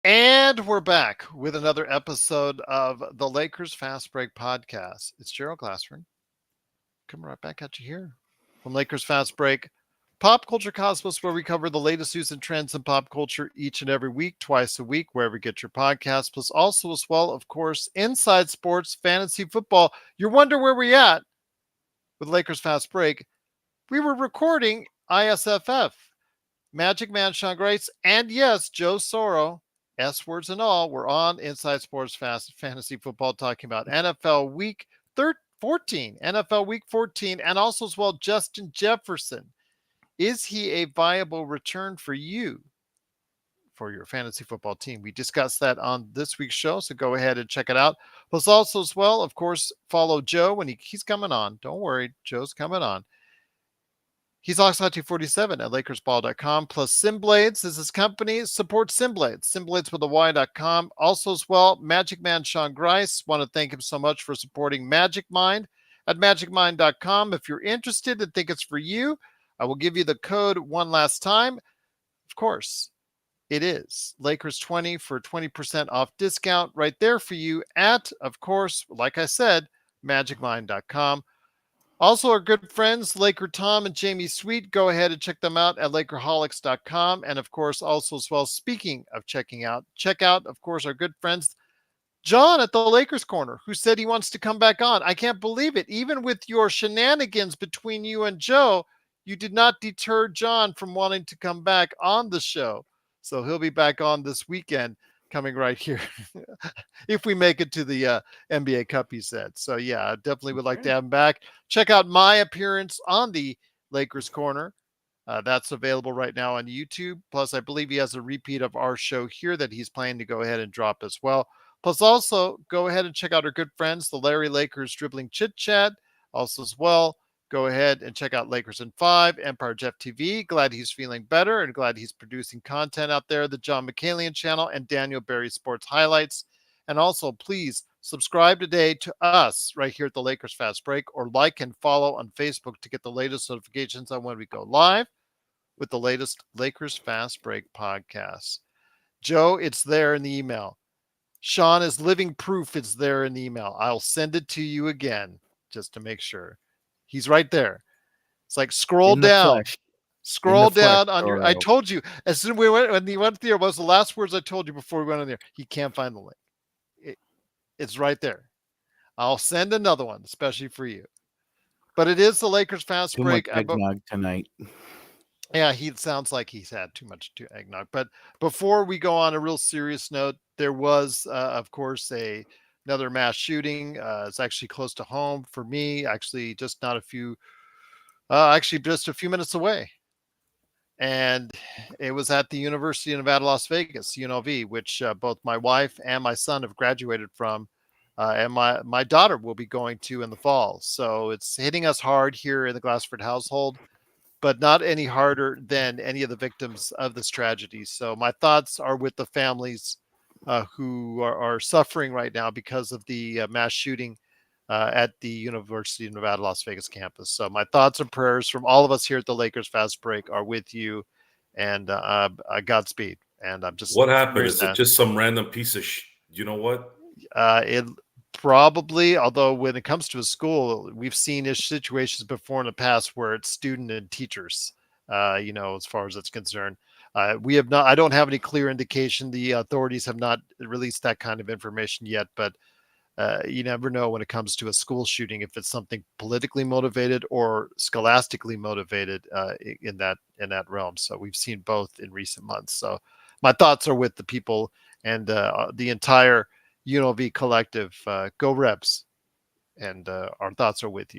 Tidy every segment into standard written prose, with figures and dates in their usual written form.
And we're back with another episode of the Lakers Fast Break podcast. It's Gerald Glassford coming right back at you here from Lakers Fast Break, Pop Culture Cosmos, where we cover the latest news and trends in pop culture each and every week, twice a week, wherever you get your podcast. Plus, also as well, of course, Inside Sports, Fantasy Football. You wonder where we at with Lakers Fast Break. We were recording ISFF. MagicMan, Sean Grace, and yes, Joe Soro, S words and all, we're on Inside Sports Fast Fantasy Football talking about NFL Week 14, NFL Week 14, and also as well Justin Jefferson. Is he a viable return for you for your fantasy football team? We discussed that on this week's show, so go ahead and check it out. Plus, also as well, of course, follow Joe when he's coming on. Don't worry, Joe's coming on. He's Oxnard247 at LakersBall.com. Plus SimBlades is his company. Support SimBlades. SimBlades with a Y.com. Also as well, Magic Man Sean Grice. Want to thank him so much for supporting Magic Mind at MagicMind.com. If you're interested and think it's for you, I will give you the code one last time. Of course, it is Lakers20 for 20% off discount right there for you at, of course, like I said, MagicMind.com. Also, our good friends, Laker Tom and Jamie Sweet, go ahead and check them out at Lakerholics.com. And of course, also as well, speaking of checking out, check out, of course, our good friends, John at the Lakers Corner, who said he wants to come back on. I can't believe it. Even with your shenanigans between you and Joe, you did not deter John from wanting to come back on the show. So he'll be back on this weekend coming right here if we make it to the NBA Cup, he said. So, yeah, I definitely would like to have him back. Check out my appearance on the Lakers Corner. That's available right now on YouTube. Plus, I believe he has a repeat of our show here that he's planning to go ahead and drop as well. Plus, also go ahead and check out our good friends, the Larry Lakers Dribbling Chit Chat. Also, as well, go ahead and check out Lakers in 5, Empire Jeff TV. Glad he's feeling better and glad he's producing content out there. The John McCallion channel and Daniel Berry Sports Highlights. And also, please subscribe today to us right here at the Lakers Fast Break, or like and follow on Facebook to get the latest notifications on when we go live with the latest Lakers Fast Break podcast. Joe, it's there in the email. Sean is living proof it's there in the email. I'll send it to you again just to make sure. He's right there. It's like scroll In the down. flesh. In the Scroll flesh, down on your. I Toro. told you as soon as we went when he went there. Was the last words I told you before we went in there? He can't find the link. It's right there. I'll send another one, especially for you. But it is the Lakers Fast Too much Break. eggnog tonight. Yeah, he sounds like he's had too much eggnog. But before we go on a real serious note, there was, of course, another mass shooting. It's actually close to home for me. Actually, just not a few. Actually, just a few minutes away. And it was at the University of Nevada, Las Vegas, UNLV, which both my wife and my son have graduated from, and my daughter will be going to in the fall. So it's hitting us hard here in the Glassford household, but not any harder than any of the victims of this tragedy. So my thoughts are with the families who are suffering right now because of the mass shooting at the University of Nevada, Las Vegas campus. So my thoughts and prayers from all of us here at the Lakers Fast Break are with you, and Godspeed. And I'm just What happened? very Is it sad. just some random piece of you know what? It probably, although when it comes to a school, we've seen situations before in the past where it's student and teachers, as far as it's concerned. We have not, I don't have any clear indication. The authorities have not released that kind of information yet, but you never know when it comes to a school shooting, if it's something politically motivated or scholastically motivated in that realm. So we've seen both in recent months. So my thoughts are with the people and the entire UNLV collective. Go Rebs, and our thoughts are with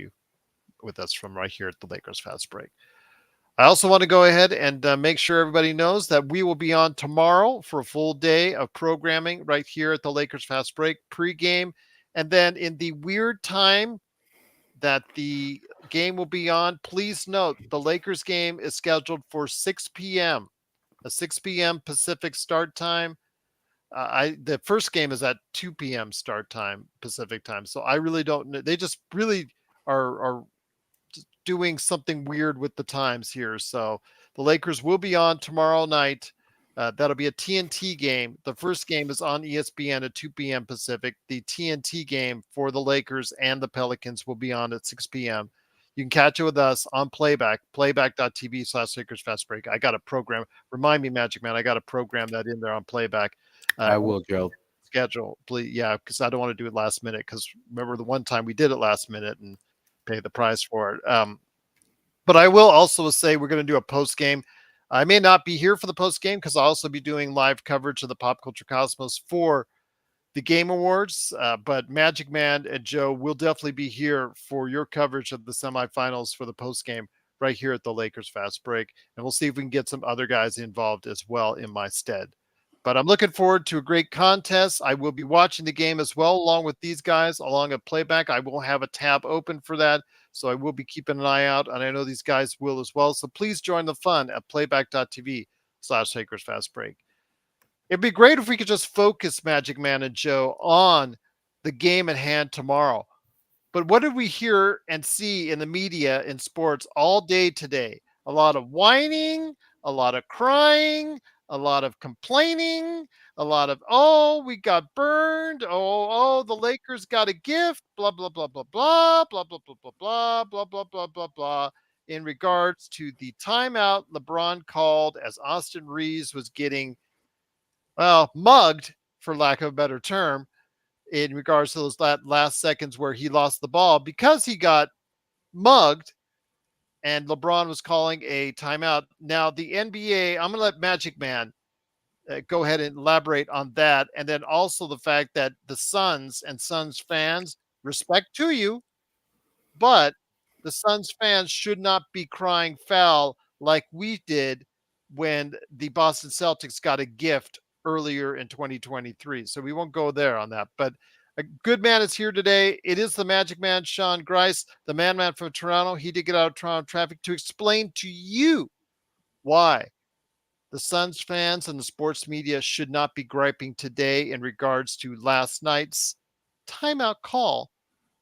us from right here at the Lakers Fast Break. I also want to go ahead and make sure everybody knows that we will be on tomorrow for a full day of programming right here at the Lakers Fast Break pregame. And then in the weird time that the game will be on, please note the Lakers game is scheduled for 6 p.m., a 6 p.m. Pacific start time. The first game is at 2 p.m. start time Pacific time. So I really don't know. They just really are doing something weird with the times here. So the Lakers will be on tomorrow night That'll be a TNT game. The first game is on ESPN at 2 p.m. Pacific. The TNT game for the Lakers and the Pelicans will be on at 6 p.m. You can catch it with us on playback, playback.tv/Lakers Fast Break. I got a program. Remind me, Magic Man, I got to program that in there on playback. I will, Gerald. Schedule, please. Yeah, because I don't want to do it last minute. Because remember the one time we did it last minute and pay the price for it. But I will also say we're going to do a post game. I may not be here for the post game because I'll also be doing live coverage of the Pop Culture Cosmos for the Game Awards. But Magic Man and Joe will definitely be here for your coverage of the semifinals for the post game right here at the Lakers Fast Break. And we'll see if we can get some other guys involved as well in my stead. But I'm looking forward to a great contest. I will be watching the game as well, along with these guys, along a playback. I will have a tab open for that. So I will be keeping an eye out, and I know these guys will as well. So please join the fun at playback.tv/Lakers Fast Break. It'd be great if we could just focus, Magic Man and Joe, on the game at hand tomorrow. But what did we hear and see in the media in sports all day today? A lot of whining, a lot of crying, a lot of complaining, a lot of, oh, we got burned. The Lakers got a gift, blah, blah, blah, blah, blah, blah, blah, blah, blah, blah, blah, blah, blah, blah, blah, in regards to the timeout LeBron called as Austin Reaves was getting, well, mugged, for lack of a better term, in regards to those last seconds where he lost the ball because he got mugged and LeBron was calling a timeout. Now, the NBA, I'm going to let Magic Man go ahead and elaborate on that. And then also the fact that the Suns and Suns fans, respect to you, but the Suns fans should not be crying foul like we did when the Boston Celtics got a gift earlier in 2023. So we won't go there on that. But a good man is here today. It is the Magic Man, Sean Grice, the man from Toronto. He did get out of Toronto traffic to explain to you why the Suns fans and the sports media should not be griping today in regards to last night's timeout call.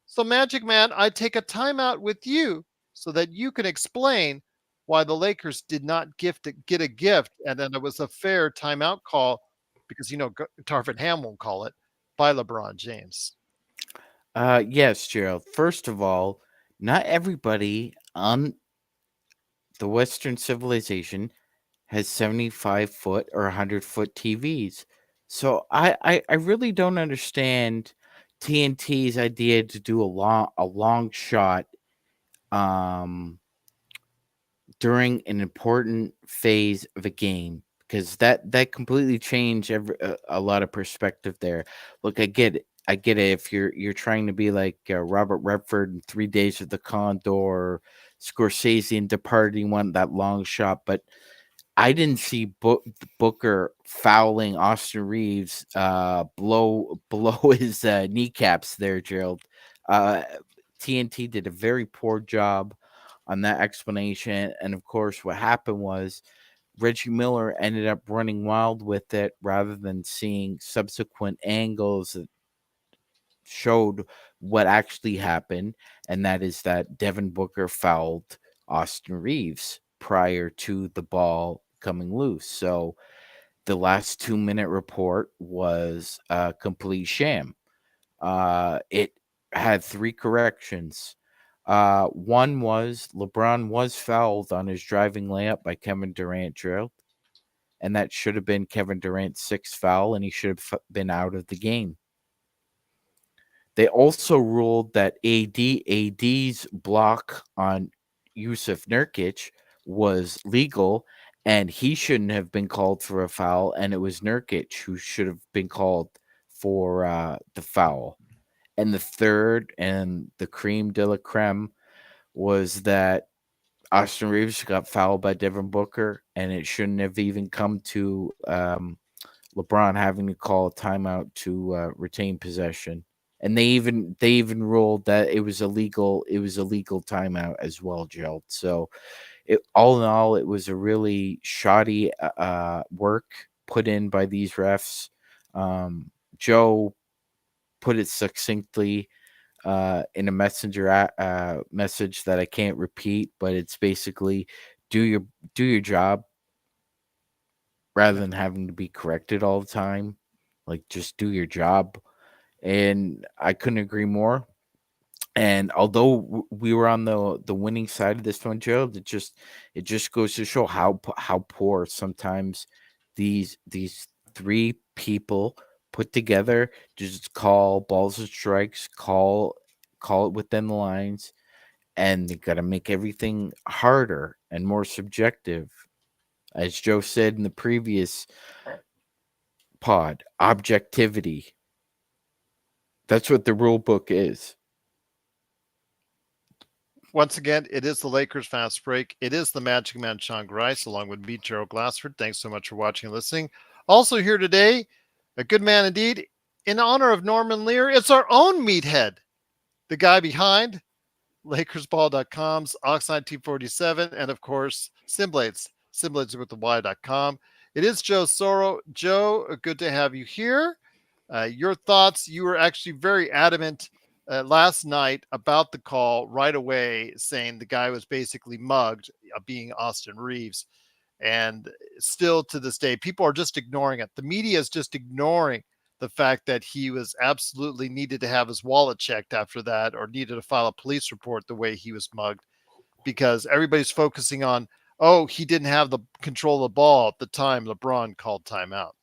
So, Magic Man, I take a timeout with you so that you can explain why the Lakers did not get a gift, and then it was a fair timeout call because Tarvin Ham won't call it by LeBron James. Yes, Gerald. First of all, not everybody on the Western civilization has 75-foot or 100-foot TVs. So I really don't understand TNT's idea to do a long shot um during an important phase of a game, because that completely changed a lot of perspective there. Look, I get it. I get it. If you're trying to be like Robert Redford in 3 Days of the Condor, or Scorsese in Departing, one that long shot, but I didn't see Booker fouling Austin Reaves, below his kneecaps there, Gerald. Uh, TNT did a very poor job on that explanation, and of course, what happened was Reggie Miller ended up running wild with it rather than seeing subsequent angles that showed what actually happened, and that is that Devin Booker fouled Austin Reaves prior to the ball coming loose. So the last 2-minute report was a complete sham. It had 3 corrections. One was LeBron was fouled on his driving layup by Kevin Durant, Gerald, and that should have been Kevin Durant's 6th foul, and he should have been out of the game. They also ruled that AD's block on Yusuf Nurkic was legal, and he shouldn't have been called for a foul, and it was Nurkic who should have been called for the foul. And the third, and the cream de la creme, was that Austin Reaves got fouled by Devin Booker, and it shouldn't have even come to LeBron having to call a timeout to retain possession. And they even ruled that it was illegal. It was a legal timeout as well, Gerald. So, all in all, it was a really shoddy work put in by these refs. Joe put it succinctly in a messenger message that I can't repeat, but it's basically do your job, rather than having to be corrected all the time. Like, just do your job. And I couldn't agree more. And although we were on the winning side of this one, Gerald, it just goes to show how poor sometimes these three people put together just call balls and strikes, call it within the lines, and they got to make everything harder and more subjective. As Joe said in the previous pod, objectivity. That's what the rule book is. Once again, it is the Lakers Fast Break. It is the Magic Man, Sean Grice, along with me, Gerald Glassford. Thanks so much for watching and listening. Also here today, a good man indeed. In honor of Norman Lear, it's our own meathead, the guy behind LakersBall.com's Oxide T47, and of course, Simblades with the Y.com. It is Joe Soro. Joe, good to have you here. Your thoughts, you were actually very adamant last night about the call right away, saying the guy was basically mugged, being Austin Reaves. And still to this day, people are just ignoring it. The media is just ignoring the fact that he was absolutely needed to have his wallet checked after that, or needed to file a police report the way he was mugged, because everybody's focusing on, oh, he didn't have the control of the ball at the time LeBron called timeout.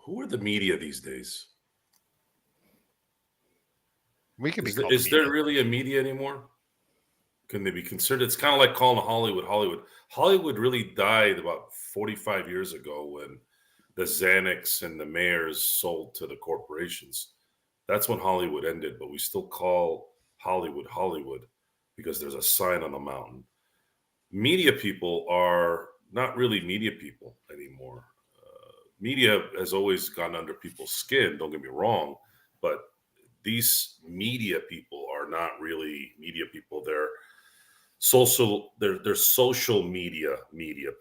Who are the media these days? We could be Is there really a media anymore? Can they be considered? It's kind of like calling Hollywood. Hollywood really died about 45 years ago when the Xanax and the mayors sold to the corporations. That's when Hollywood ended, but we still call Hollywood because there's a sign on the mountain. Media people are not really media people anymore. Media has always gone under people's skin, don't get me wrong, but these media people are not really media people. They're social media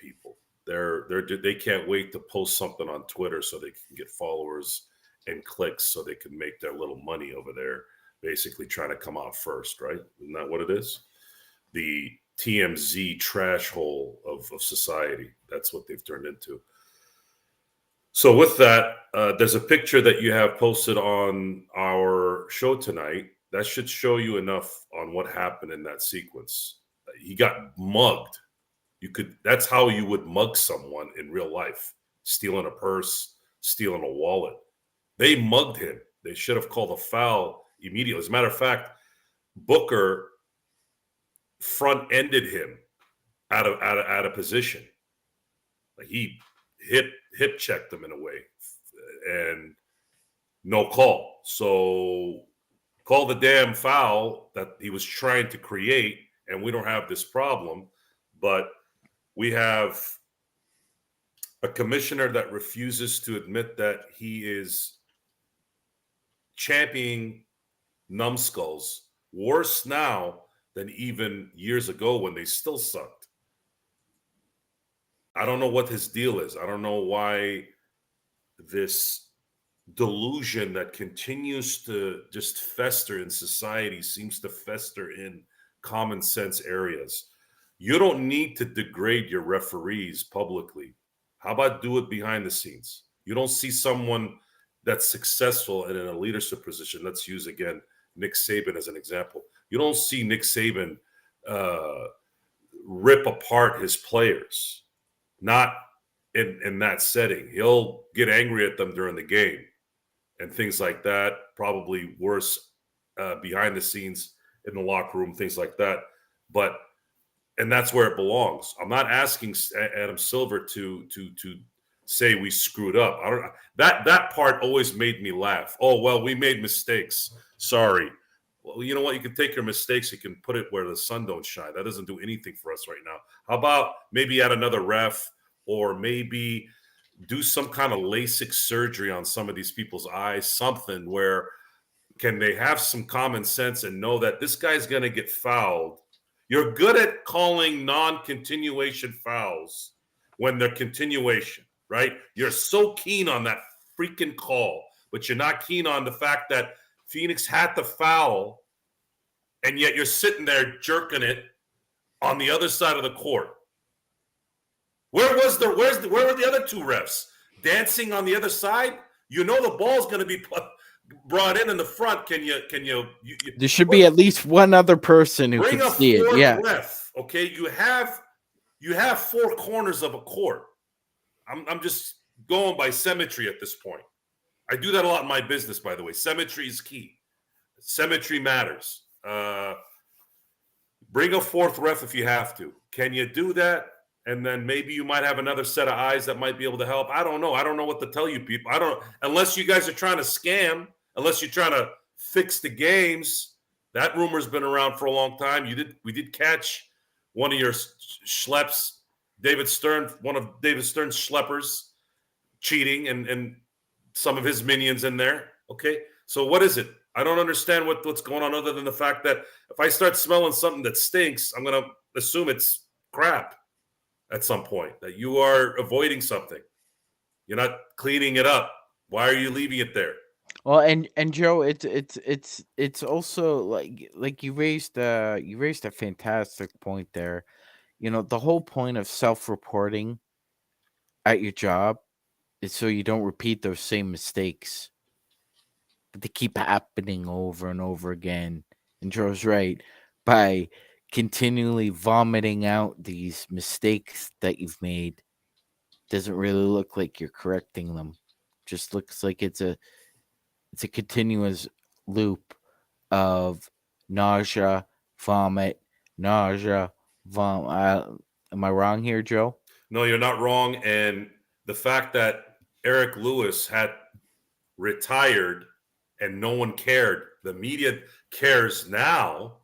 people. They can't wait to post something on Twitter so they can get followers and clicks so they can make their little money over there, basically trying to come out first, right? Isn't that what it is? The TMZ trash hole of society. That's what they've turned into. So with that, there's a picture that you have posted on our show tonight. That should show you enough on what happened in that sequence. He got mugged. That's how you would mug someone in real life, stealing a purse, stealing a wallet. They mugged him. They should have called a foul immediately. As a matter of fact, Booker front-ended him out of position. Like, he hip checked him in a way, and no call. So call the damn foul that he was trying to create, and we don't have this problem. But we have a commissioner that refuses to admit that he is championing numbskulls worse now than even years ago when they still sucked. I don't know what his deal is. I don't know why this delusion that continues to just fester in society seems to fester in common sense areas. You don't need to degrade your referees publicly. How about do it behind the scenes? You don't see someone that's successful and in a leadership position. Let's use, again, Nick Saban as an example. You don't see Nick Saban rip apart his players. Not in that setting. He'll get angry at them during the game and things like that. Probably worse behind the scenes in the locker room, things like that. And that's where it belongs. I'm not asking Adam Silver to say we screwed up. I don't. That part always made me laugh. Oh, well, we made mistakes. Sorry. Well, you know what? You can take your mistakes. You can put it where the sun don't shine. That doesn't do anything for us right now. How about maybe add another ref, or maybe do some kind of LASIK surgery on some of these people's eyes, something where can they have some common sense and know that this guy's going to get fouled. You're good at calling non-continuation fouls when they're continuation, right? You're so keen on that freaking call, but you're not keen on the fact that Phoenix had the foul, and yet you're sitting there jerking it on the other side of the court. Where were the other two refs? Dancing on the other side? You know the ball's going to be brought in the front. Can you There should be at least one other person who bring can a see it. fourth Yeah. ref? Okay, you have four corners of a court. I'm just going by symmetry at this point. I do that a lot in my business, by the way. Symmetry is key. Symmetry matters. Bring a fourth ref if you have to. Can you do that? And then maybe you might have another set of eyes that might be able to help. I don't know. I don't know what to tell you people. Unless you guys are trying to scam, unless you're trying to fix the games. That rumor's been around for a long time. We did catch one of your schleps, one of David Stern's schleppers, cheating and some of his minions in there. Okay, so what is it? I don't understand what's going on other than the fact that if I start smelling something that stinks, I'm going to assume it's crap at some point, that you are avoiding something. You're not cleaning it up. Why are you leaving it there? Well, and Joe, it's also like you raised a fantastic point there. The whole point of self-reporting at your job is so you don't repeat those same mistakes. But they keep happening over and over again. And Joe's right. By continually vomiting out these mistakes that you've made, doesn't really look like you're correcting them. Just looks like it's a continuous loop of nausea, vomit, nausea, vomit. Am I wrong here, Joe? No, you're not wrong. And the fact that Eric Lewis had retired and no one cared, the media cares now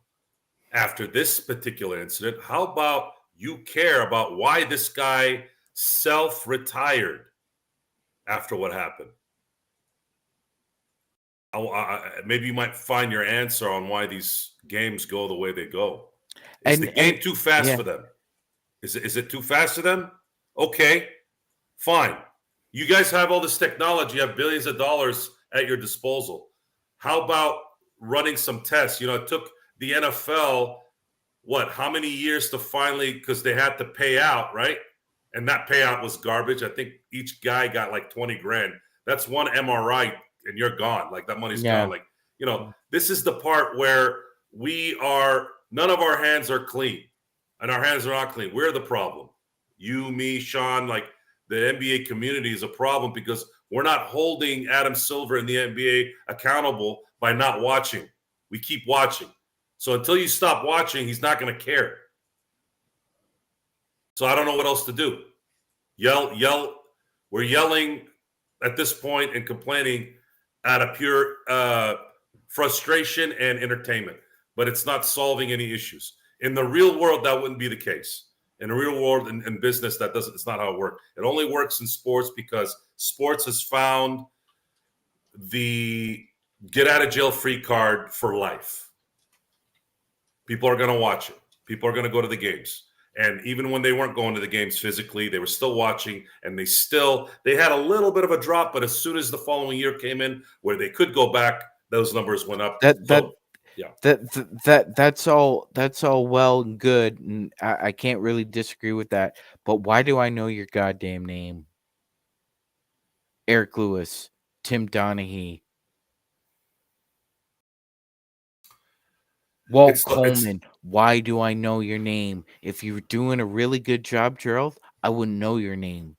after this particular incident. How about you care about why this guy self-retired after what happened? Maybe you might find your answer on why these games go the way they go. Is the game too fast for them? Is it too fast for them? Okay, fine. You guys have all this technology, you have billions of dollars at your disposal. How about running some tests? It took the NFL, how many years to finally, because they had to pay out, right? And that payout was garbage. I think each guy got like 20 grand. That's one MRI and you're gone. Like that money's gone. Like, this is the part where none of our hands are clean. And our hands are not clean. We're the problem. You, me, Sean, like the NBA community is a problem because we're not holding Adam Silver and the NBA accountable by not watching. We keep watching. So until you stop watching, he's not going to care. So I don't know what else to do. Yell. We're yelling at this point and complaining out of pure frustration and entertainment, but it's not solving any issues. In the real world, that wouldn't be the case. In the real world, in business, it's not how it works. It only works in sports because sports has found the get out of jail free card for life. People are going to watch it. People are going to go to the games. And even when they weren't going to the games physically, they were still watching, and they had a little bit of a drop, but as soon as the following year came in where they could go back, those numbers went up. That's all well and good, and I can't really disagree with that. But why do I know your goddamn name? Eric Lewis, Tim Donaghy, Walt Coleman. Why do I know your name? If you were doing a really good job, Gerald, I wouldn't know your name.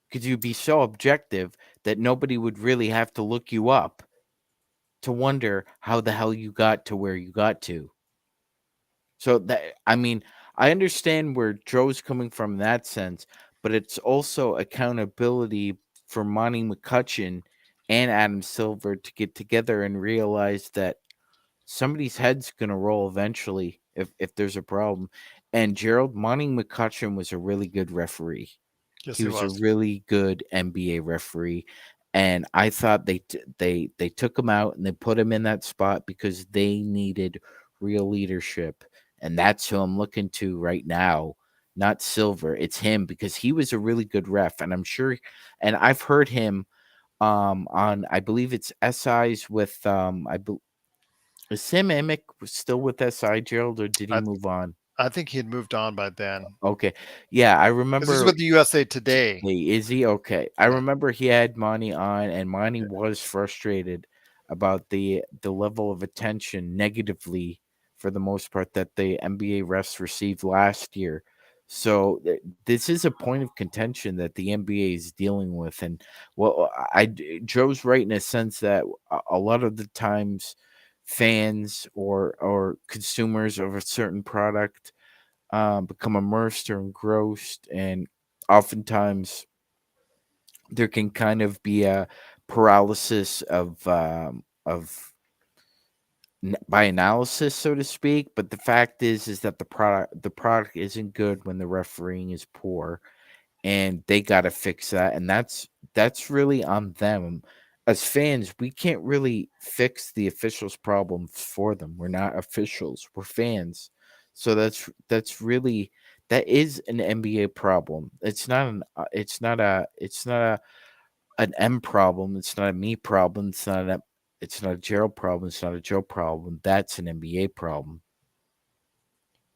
Because you'd be so objective that nobody would really have to look you up to wonder how the hell you got to where you got to. So I understand where Joe's coming from in that sense, but it's also accountability for Monty McCutcheon and Adam Silver to get together and realize that somebody's head's gonna roll eventually if there's a problem. And Gerald, Monty McCutcheon was a really good referee. Yes, he was a really good NBA referee. And I thought they took him out and they put him in that spot because they needed real leadership. And that's who I'm looking to right now, not Silver. It's him because he was a really good ref. And I'm sure, and I've heard him on, I believe it's SI's with, is Sam Amick still with SI, Gerald, or did he move on? I think he had moved on by then. Okay. Yeah, I Because remember. he's with the USA Today. Is he? Okay. I Yeah. remember he had Monty on, and Monty was frustrated about the level of attention negatively, for the most part, that the NBA refs received last year. So this is a point of contention that the NBA is dealing with, and well, Joe's right in a sense that a lot of the times fans or consumers of a certain product become immersed or engrossed, and oftentimes there can kind of be a paralysis by analysis, so to speak. But the fact is that the product isn't good when the refereeing is poor, and they got to fix that, and that's really on them. As fans, we can't really fix the officials' problems for them. We're not officials, we're fans. So that is an NBA problem. It's not an M problem. It's not a me problem. It's not a Gerald problem. It's not a Joe problem. That's an NBA problem.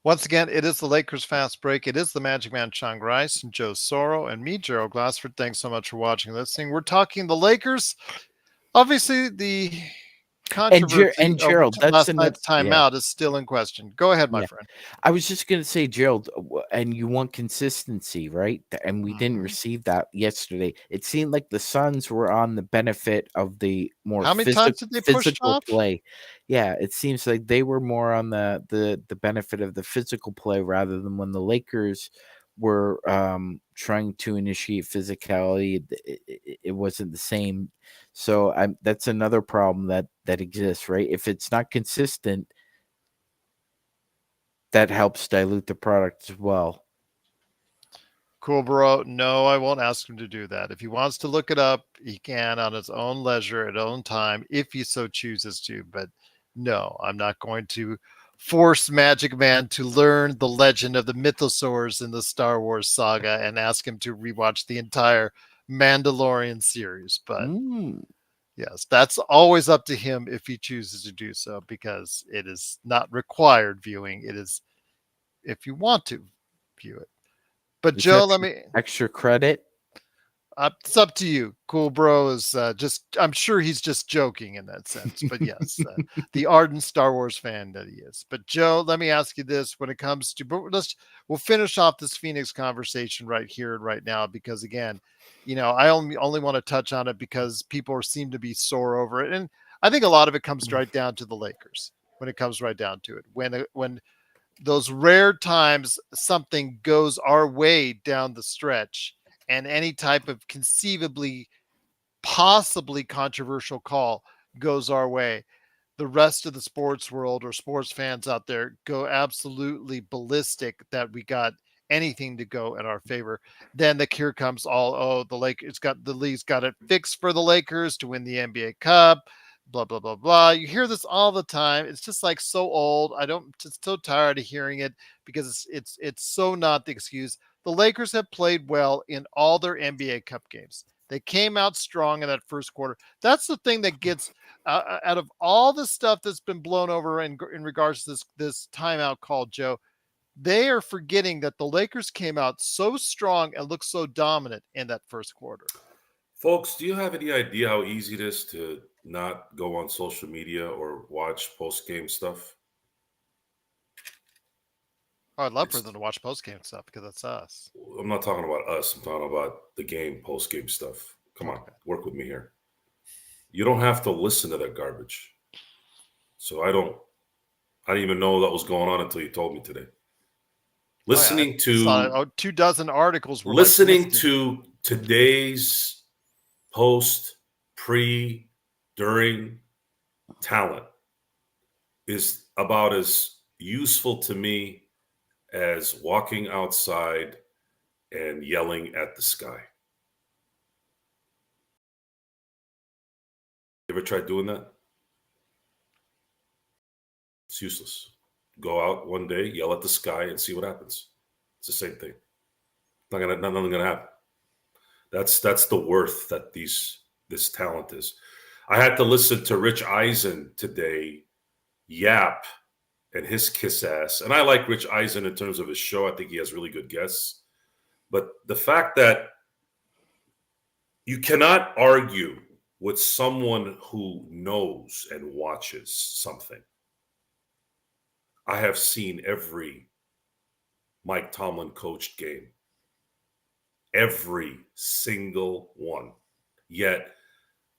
Once again, it is the Lakers Fast Break. It is the Magic Man, Sean Grice, and Joe Soro, and me, Gerald Glassford. Thanks so much for watching and listening. We're talking the Lakers. Obviously, the controversy And of Gerald, that's last another. night's Yeah. timeout is still in question. Go ahead, my Yeah. friend. I was just gonna say, Gerald, and you want consistency, right? And we didn't Mhm. receive that yesterday. It seemed like the Suns were on the benefit of the more How many times did they push physical off? play. Yeah, it seems like they were more on the benefit of the physical play, rather than when the Lakers were trying to initiate physicality. It wasn't the same. So that's another problem that exists, right? If it's not consistent, that helps dilute the product as well. Cool, bro. No, I won't ask him to do that. If he wants to look it up, he can on his own leisure, at own time, if he so chooses to. But no, I'm not going to force Magic Man to learn the legend of the mythosaurs in the Star Wars saga and ask him to rewatch the entire Mandalorian series. But Mm. yes, that's always up to him if he chooses to do so, because it is not required viewing. It is if you want to view it. But It's Joe, let me extra credit. it's up to you. Cool Bro is just, I'm sure he's just joking in that sense. But yes, the ardent Star Wars fan that he is. But Joe, let me ask you this when it comes to, but we'll finish off this Phoenix conversation right here and right now, because again, I only want to touch on it because people seem to be sore over it. And I think a lot of it comes right down to the Lakers when it comes right down to it. When those rare times something goes our way down the stretch, and any type of conceivably possibly controversial call goes our way, the rest of the sports world or sports fans out there go absolutely ballistic that we got anything to go in our favor. Then here comes all, oh, the league's got it fixed for the Lakers to win the NBA Cup, blah blah blah blah. You hear this all the time. It's just like so old. I don't just so tired of hearing it, because it's so not the excuse. The Lakers have played well in all their NBA Cup games. They came out strong in that first quarter. That's the thing that gets out of all the stuff that's been blown over in regards to this timeout call, Joe. They are forgetting that the Lakers came out so strong and looked so dominant in that first quarter. Folks, do you have any idea how easy it is to not go on social media or watch post game stuff? Oh, I'd love for It's, them to watch post game stuff because that's us. I'm not talking about us. I'm talking about the game, post game stuff. Come on, Okay. work with me here. You don't have to listen to that garbage. So I didn't even know that was going on until you told me today. Oh yeah, I Listening saw to 2 dozen articles were like listening listed. to today's post, pre, during talent is about as useful to me as walking outside and yelling at the sky. You ever tried doing that? It's useless. Go out one day, yell at the sky, and see what happens. It's the same thing. Nothing gonna happen. That's the worth that this talent is. I had to listen to Rich Eisen today yap and his kiss ass. And I like Rich Eisen in terms of his show. I think he has really good guests. But the fact that you cannot argue with someone who knows and watches something. I have seen every Mike Tomlin coached game. Every single one. Yet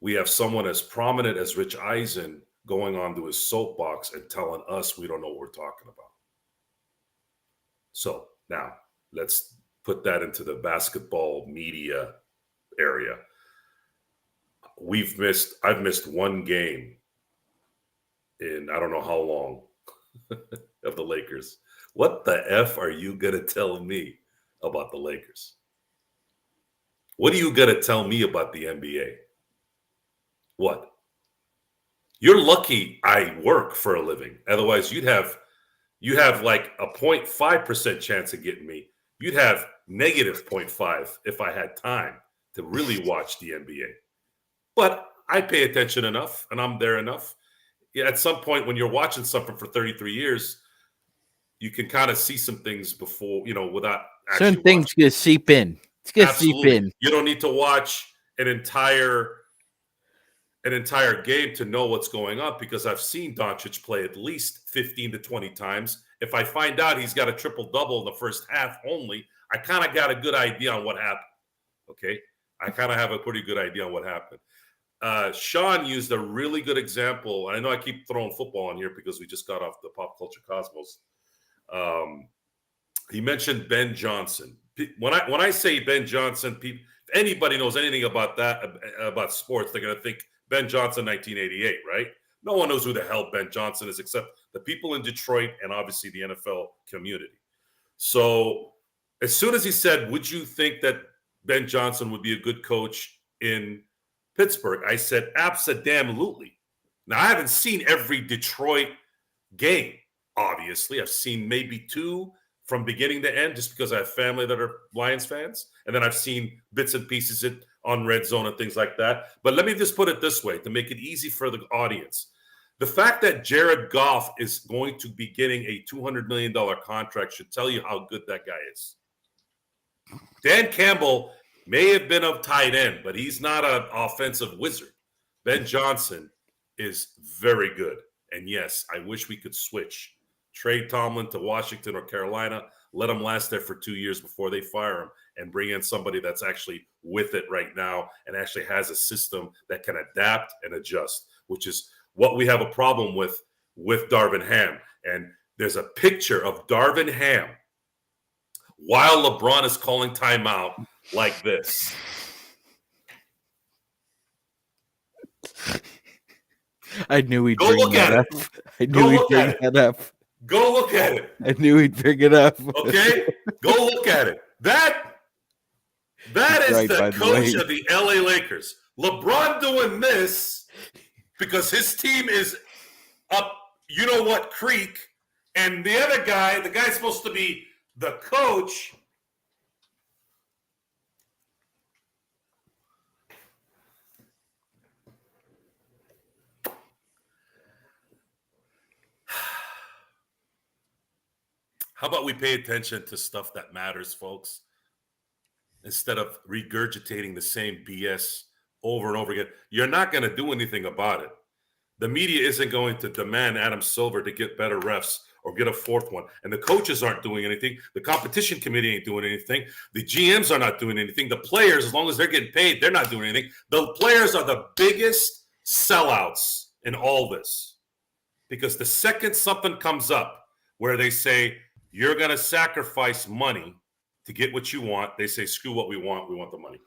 we have someone as prominent as Rich Eisen going onto his soapbox and telling us we don't know what we're talking about. So now let's put that into the basketball media area. I've missed one game in I don't know how long of the Lakers. What the F are you going to tell me about the Lakers? What are you going to tell me about the NBA? What? You're lucky I work for a living. Otherwise, you have like a 0.5% chance of getting me. You'd have negative 0.5 if I had time to really watch the NBA. But I pay attention enough, and I'm there enough. Yeah, at some point, when you're watching something for 33 years, you can kind of see some things before, without actually certain things watching. gonna seep in. It's gonna seep in. You don't need to watch an entire game to know what's going on, because I've seen Doncic play at least 15 to 20 times. If I find out he's got a triple-double in the first half only, I kind of got a good idea on what happened. Okay? I kind of have a pretty good idea on what happened. Sean used a really good example. I know I keep throwing football on here because we just got off the Pop Culture Cosmos. He mentioned Ben Johnson. When I say Ben Johnson, if anybody knows anything about about sports, they're going to think Ben Johnson, 1988, right? No one knows who the hell Ben Johnson is except the people in Detroit and obviously the NFL community. So as soon as he said, would you think that Ben Johnson would be a good coach in Pittsburgh? I said, abso-damn-lutely. Now, I haven't seen every Detroit game, obviously. I've seen maybe 2 from beginning to end just because I have family that are Lions fans. And then I've seen bits and pieces on Red Zone and things like that. But let me just put it this way to make it easy for the audience. The fact that Jared Goff is going to be getting a $200 million contract should tell you how good that guy is. Dan Campbell may have been a tight end, but he's not an offensive wizard. Ben Johnson is very good. And yes, I wish we could switch. Trade Tomlin to Washington or Carolina, let him last there for 2 years before they fire him, and bring in somebody that's actually with it right now and actually has a system that can adapt and adjust, which is what we have a problem with Darvin Ham. And there's a picture of Darvin Ham while LeBron is calling timeout like this. I knew he'd bring that up. I knew he'd bring that up. Go look at it. I knew he'd bring it up. Okay? Go look at it. That is right, the coach of the LA Lakers. LeBron doing this because his team is up, you know what, creek. And the other guy, the guy's supposed to be the coach. How about we pay attention to stuff that matters, folks, instead of regurgitating the same BS over and over again? You're not going to do anything about it. The media isn't going to demand Adam Silver to get better refs or get a fourth one. And the coaches aren't doing anything. The competition committee ain't doing anything. The GMs are not doing anything. The players, as long as they're getting paid, they're not doing anything. The players are the biggest sellouts in all this. Because the second something comes up where they say, you're going to sacrifice money to get what you want, they say, screw what we want the money.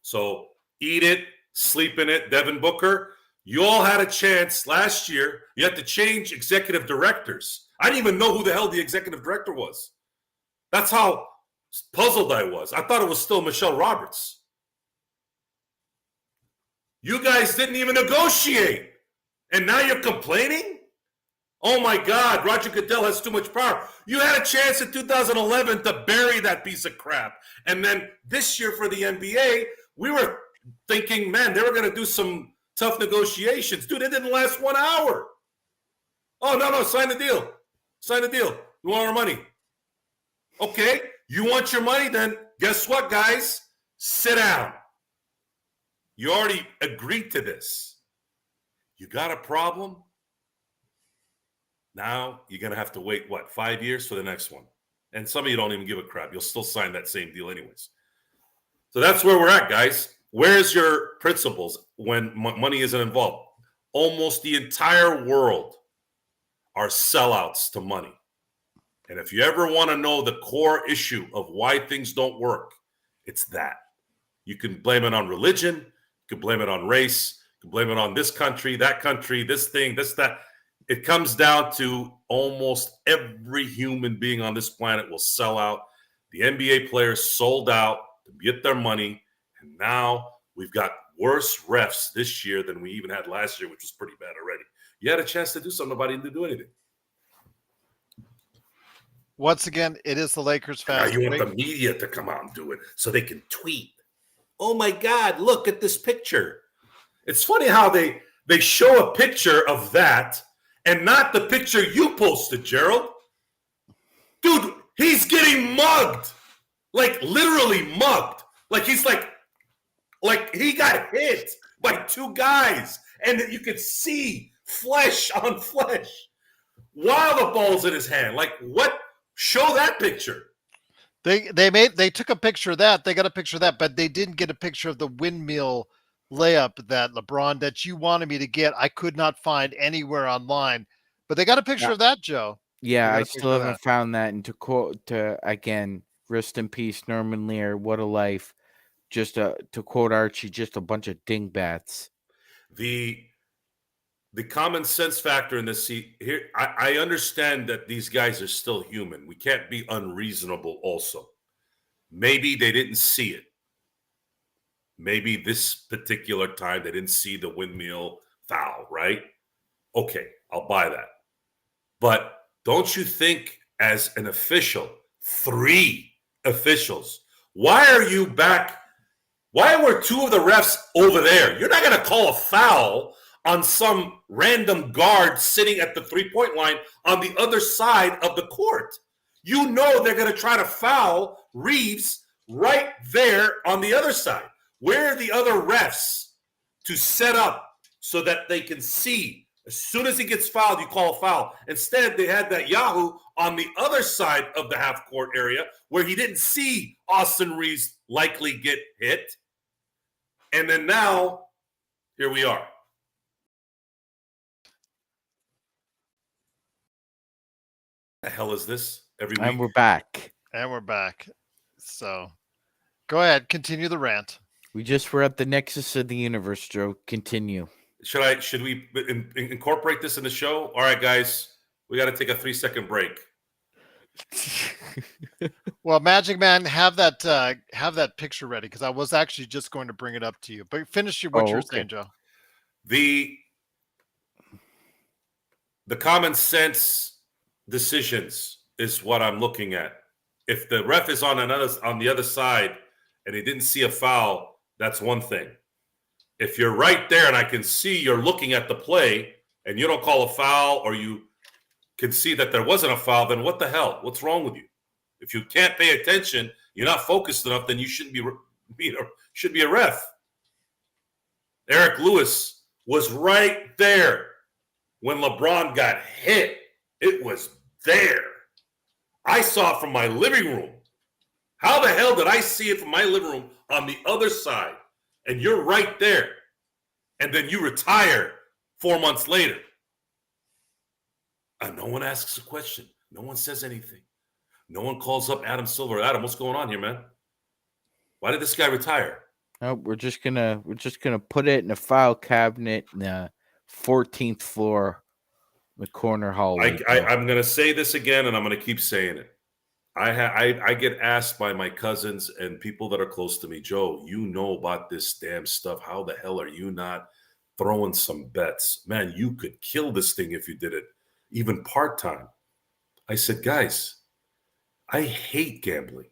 So eat it, sleep in it. Devin Booker, you all had a chance last year. You had to change executive directors. I didn't even know who the hell the executive director was. That's how puzzled I was. I thought it was still Michelle Roberts. You guys didn't even negotiate. And now you're complaining? Oh, my God, Roger Goodell has too much power. You had a chance in 2011 to bury that piece of crap. And then this year for the NBA, we were thinking, man, they were going to do some tough negotiations. Dude, it didn't last 1 hour. Oh, no, sign the deal. Sign a deal. We want our money. Okay, you want your money? Then guess what, guys? Sit down. You already agreed to this. You got a problem? Now you're going to have to wait, 5 years for the next one. And some of you don't even give a crap. You'll still sign that same deal anyways. So that's where we're at, guys. Where's your principles when money isn't involved? Almost the entire world are sellouts to money. And if you ever want to know the core issue of why things don't work, it's that. You can blame it on religion. You can blame it on race. You can blame it on this country, this thing, this, that. It comes down to almost every human being on this planet will sell out. The NBA players sold out to get their money. And now we've got worse refs this year than we even had last year, which was pretty bad already. You had a chance to do something about it, didn't do anything. Once again, it is the Lakers fans. Now you want the media to come out and do it so they can tweet. Oh my God, look at this picture. It's funny how they show a picture of that and not the picture you posted, Gerald. Dude, he's getting mugged. Like literally mugged. Like he's like he got hit by two guys. And you could see flesh on flesh while the ball's in his hand. Like what? Show that picture. They took a picture of that. They got a picture of that, but they didn't get a picture of the windmill layup that LeBron that you wanted me to get. I could not find anywhere online, but they got a picture of that, Joe. Yeah, I still haven't found that. And again, rest in peace, Norman Lear. What a life. Just to quote Archie, just a bunch of dingbats. The common sense factor in this, here, I understand that these guys are still human. We can't be unreasonable also. Maybe they didn't see it. Maybe this particular time they didn't see the windmill foul, right? Okay, I'll buy that. But don't you think as an official, 3 officials, why are you back? Why were 2 of the refs over there? You're not going to call a foul on some random guard sitting at the 3-point line on the other side of the court. You know they're going to try to foul Reaves right there on the other side. Where are the other refs to set up so that they can see? As soon as he gets fouled, you call a foul. Instead, they had that Yahoo on the other side of the half-court area where he didn't see Austin Reaves likely get hit. And then now, here we are. The hell is this every week? And we're back. So go ahead, continue the rant. We just were at the nexus of the universe, Joe. Continue. Should we incorporate this in the show? All right, guys, we got to take a 3-second break. Well, MagicMan, have that picture ready because I was actually just going to bring it up to you. But finish what you were saying, Joe. The common sense decisions is what I'm looking at. If the ref is on the other side and he didn't see a foul, that's one thing. If you're right there and I can see you're looking at the play and you don't call a foul or you can see that there wasn't a foul, then what the hell? What's wrong with you? If you can't pay attention, you're not focused enough, then you shouldn't be a ref. Eric Lewis was right there when LeBron got hit. It was there. I saw it from my living room. How the hell did I see it from my living room on the other side? And you're right there. And then you retire 4 months later. And no one asks a question. No one says anything. No one calls up Adam Silver. Adam, what's going on here, man? Why did this guy retire? Oh, we're just gonna put it in a file cabinet in the 14th floor, the corner hallway. I'm gonna say this again, and I'm gonna keep saying it. I get asked by my cousins and people that are close to me, Joe, you know about this damn stuff. How the hell are you not throwing some bets? Man, you could kill this thing if you did it, even part-time. I said, guys, I hate gambling.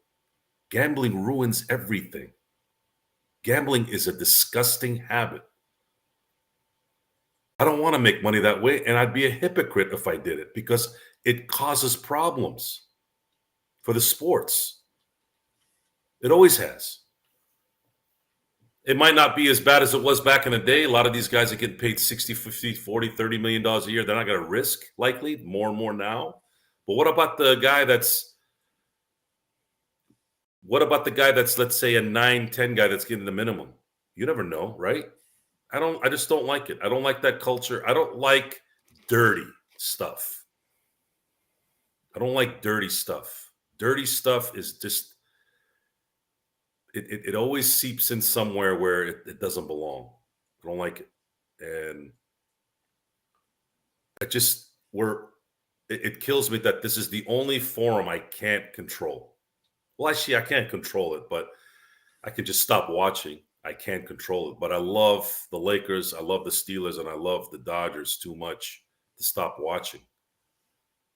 Gambling ruins everything. Gambling is a disgusting habit. I don't want to make money that way, and I'd be a hypocrite if I did it because it causes problems for the sports. It always has. It might not be as bad as it was back in the day. A lot of these guys are getting paid 60, 50, 40, $30 million a year. They're not going to risk, likely, more and more now. But what about the guy that's, let's say, a 9-10 guy that's getting the minimum? You never know, right? I just don't like it. I don't like that culture. I don't like dirty stuff. I don't like dirty stuff. Dirty stuff is just, it always seeps in somewhere where it doesn't belong. I don't like it. And it kills me that this is the only forum I can't control. Well, actually, I can't control it, but I can just stop watching. I can't control it. But I love the Lakers, I love the Steelers, and I love the Dodgers too much to stop watching.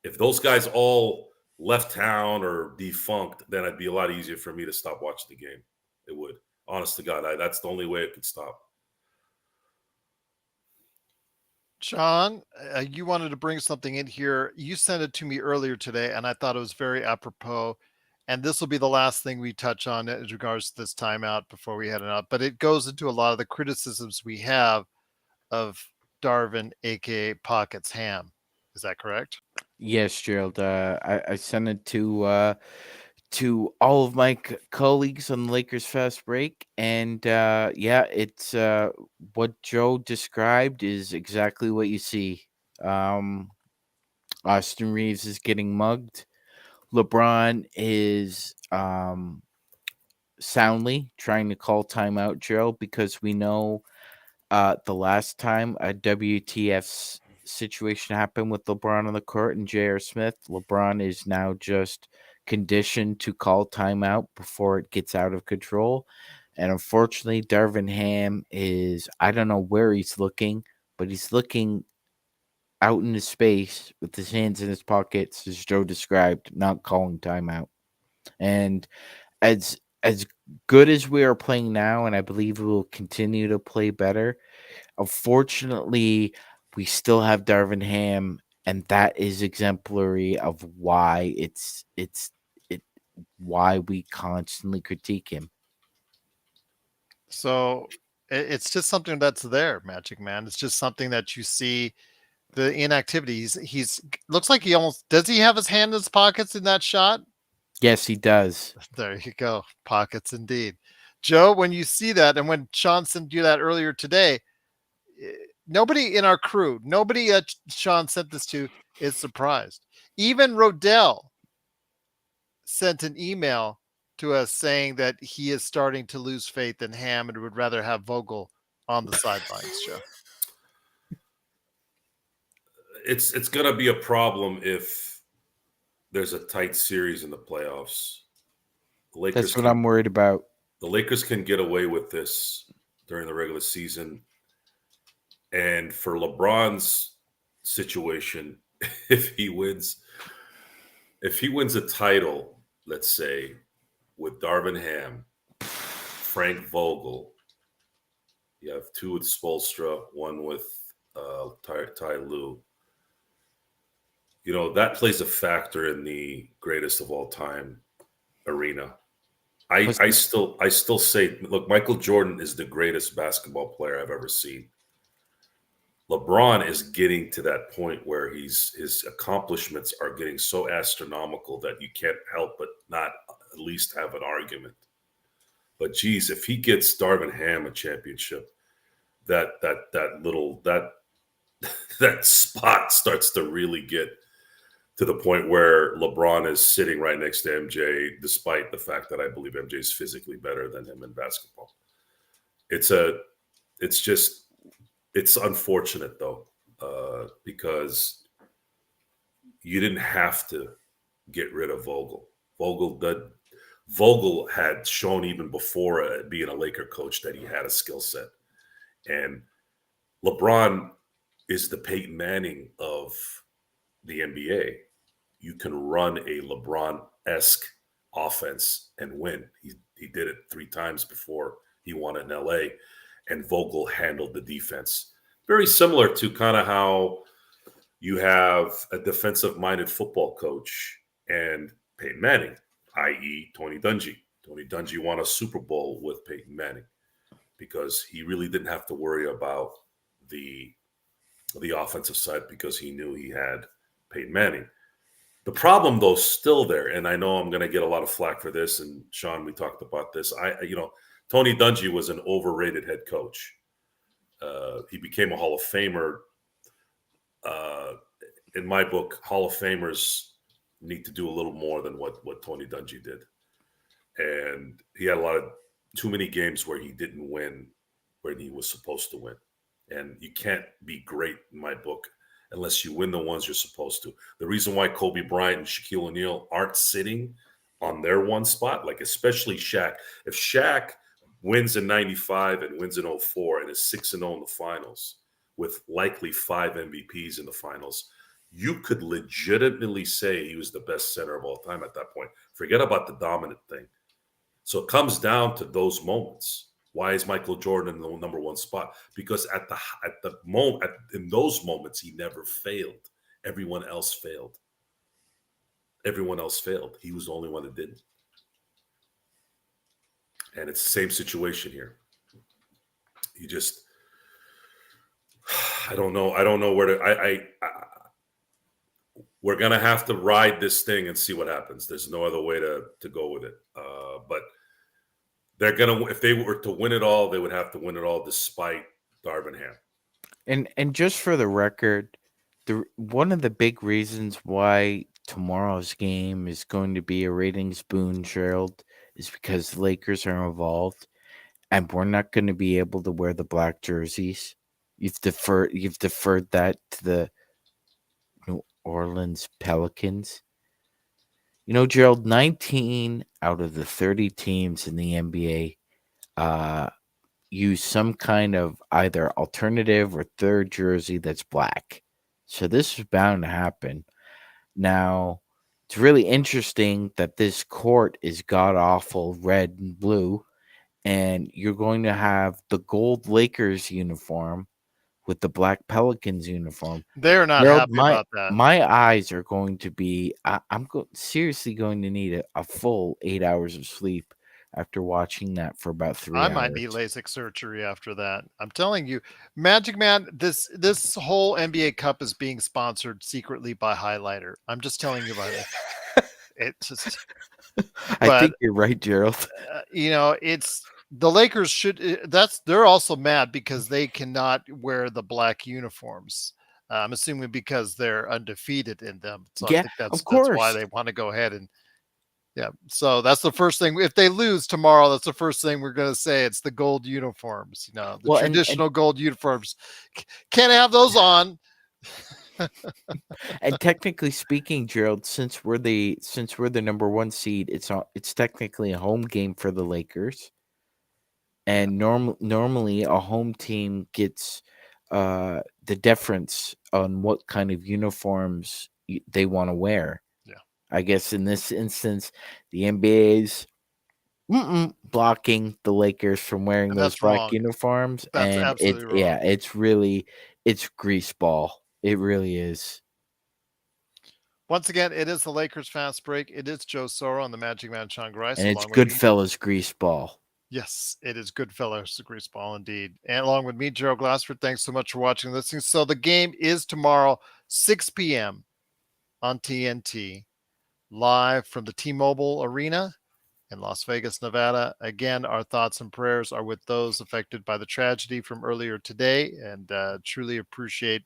If those guys all left town or defunct, then it'd be a lot easier for me to stop watching the game. It would. Honest to God, that's the only way it could stop. John, you wanted to bring something in here. You sent it to me earlier today, and I thought it was very apropos. And this will be the last thing we touch on in regards to this timeout before we head it out. But it goes into a lot of the criticisms we have of Darvin, aka Pockets Ham. Is that correct? Yes, Gerald. I sent it to all of my colleagues on the Lakers Fast Break, and yeah, it's what Joe described is exactly what you see. Austin Reaves is getting mugged. LeBron is soundly trying to call timeout, Gerald, because we know the last time a WTF situation happened with LeBron on the court and J.R. Smith, LeBron is now just conditioned to call timeout before it gets out of control. And unfortunately, Darvin Ham is, I don't know where he's looking, but he's looking out into space with his hands in his pockets, as Joe described, not calling timeout. And as good as we are playing now, and I believe we will continue to play better, unfortunately, we still have Darvin Ham, and that is exemplary of why why we constantly critique him. So it's just something that's there, Magic Man. It's just something that you see the inactivity. He's looks like he almost does. He have his hand in his pockets in that shot? Yes, he does. There you go, pockets indeed. Joe, when you see that, and when Sean sent you that earlier today, nobody in our crew, nobody that Sean sent this to, is surprised. Even Rodell sent an email to us saying that he is starting to lose faith in Ham and would rather have Vogel on the sidelines, Joe. It's going to be a problem if there's a tight series in the playoffs. That's what I'm worried about. The Lakers can get away with this during the regular season. And for LeBron's situation, if he wins a title, let's say, with Darvin Ham, Frank Vogel, you have two with Spoelstra, one with Ty Lue. You know, that plays a factor in the greatest of all time arena. I still say, look, Michael Jordan is the greatest basketball player I've ever seen. LeBron is getting to that point where his accomplishments are getting so astronomical that you can't help but not at least have an argument. But geez, if he gets Darvin Ham a championship, that spot starts to really get to the point where LeBron is sitting right next to MJ, despite the fact that I believe MJ is physically better than him in basketball. It's unfortunate though, because you didn't have to get rid of Vogel. Vogel had shown even before being a Laker coach that he had a skill set, and LeBron is the Peyton Manning of the NBA. You can run a LeBron-esque offense and win. He did it 3 times before he won in LA, and Vogel handled the defense. Very similar to kind of how you have a defensive-minded football coach and Peyton Manning, i.e., Tony Dungy. Tony Dungy won a Super Bowl with Peyton Manning because he really didn't have to worry about the offensive side because he knew he had Peyton Manning. The problem, though, is still there, and I know I'm going to get a lot of flack for this. And Sean, we talked about this. Tony Dungy was an overrated head coach. He became a Hall of Famer. In my book, Hall of Famers need to do a little more than what Tony Dungy did, and he had too many games where he didn't win when he was supposed to win. And you can't be great in my book unless you win the ones you're supposed to. The reason why Kobe Bryant and Shaquille O'Neal aren't sitting on their one spot, like especially Shaq. If Shaq wins in 95 and wins in 04 and is 6-0 in the finals with likely 5 MVPs in the finals, you could legitimately say he was the best center of all time at that point. Forget about the dominant thing. So it comes down to those moments. Why is Michael Jordan in the number one spot? Because in those moments, he never failed. Everyone else failed. Everyone else failed. He was the only one that didn't. And it's the same situation here. You just, I don't know where to. We're gonna have to ride this thing and see what happens. There's no other way to go with it. But they're gonna, if they were to win it all, they would have to win it all despite Darvin Ham. And just for the record, one of the big reasons why tomorrow's game is going to be a ratings boon, Gerald, is because the Lakers are involved, and we're not going to be able to wear the black jerseys. You've deferred that to the New Orleans Pelicans. You know, Gerald, 19 out of the 30 teams in the NBA use some kind of either alternative or third jersey that's black. So this is bound to happen. Now, it's really interesting that this court is god-awful red and blue, and you're going to have the gold Lakers uniform with the black Pelicans uniform. They're not Gerald, happy about that. my eyes are going to be. I'm seriously going to need a full 8 hours of sleep after watching that for about 3 hours. I might need LASIK surgery after that. I'm telling you, MagicMan, this whole NBA Cup is being sponsored secretly by Highlighter. I'm just telling you about it. It's just, I think you're right, Gerald. it's the Lakers they're also mad because they cannot wear the black uniforms. I'm assuming because they're undefeated in them. So Yeah, I think of course. that's why they want to go ahead and so that's the first thing. If they lose tomorrow, that's the first thing we're going to say. It's the gold uniforms, the traditional gold uniforms. Can't have those on. And technically speaking, Gerald, since we're the number one seed, it's technically a home game for the Lakers. And normally a home team gets the deference on what kind of uniforms they want to wear. Yeah. I guess in this instance, the NBA's blocking the Lakers from wearing those black uniforms. That's and absolutely wrong. Yeah, it's greaseball. It really is. Once again, it is the Lakers Fast Break. It is Joe Soro on the MagicMan Sean Grice. And it's Goodfellas greaseball. Yes, it is Goodfellas greaseball indeed. And along with me, Gerald Glassford, thanks so much for watching and listening. So the game is tomorrow, 6 p.m. on TNT, live from the T-Mobile Arena in Las Vegas, Nevada. Again, our thoughts and prayers are with those affected by the tragedy from earlier today, and truly appreciate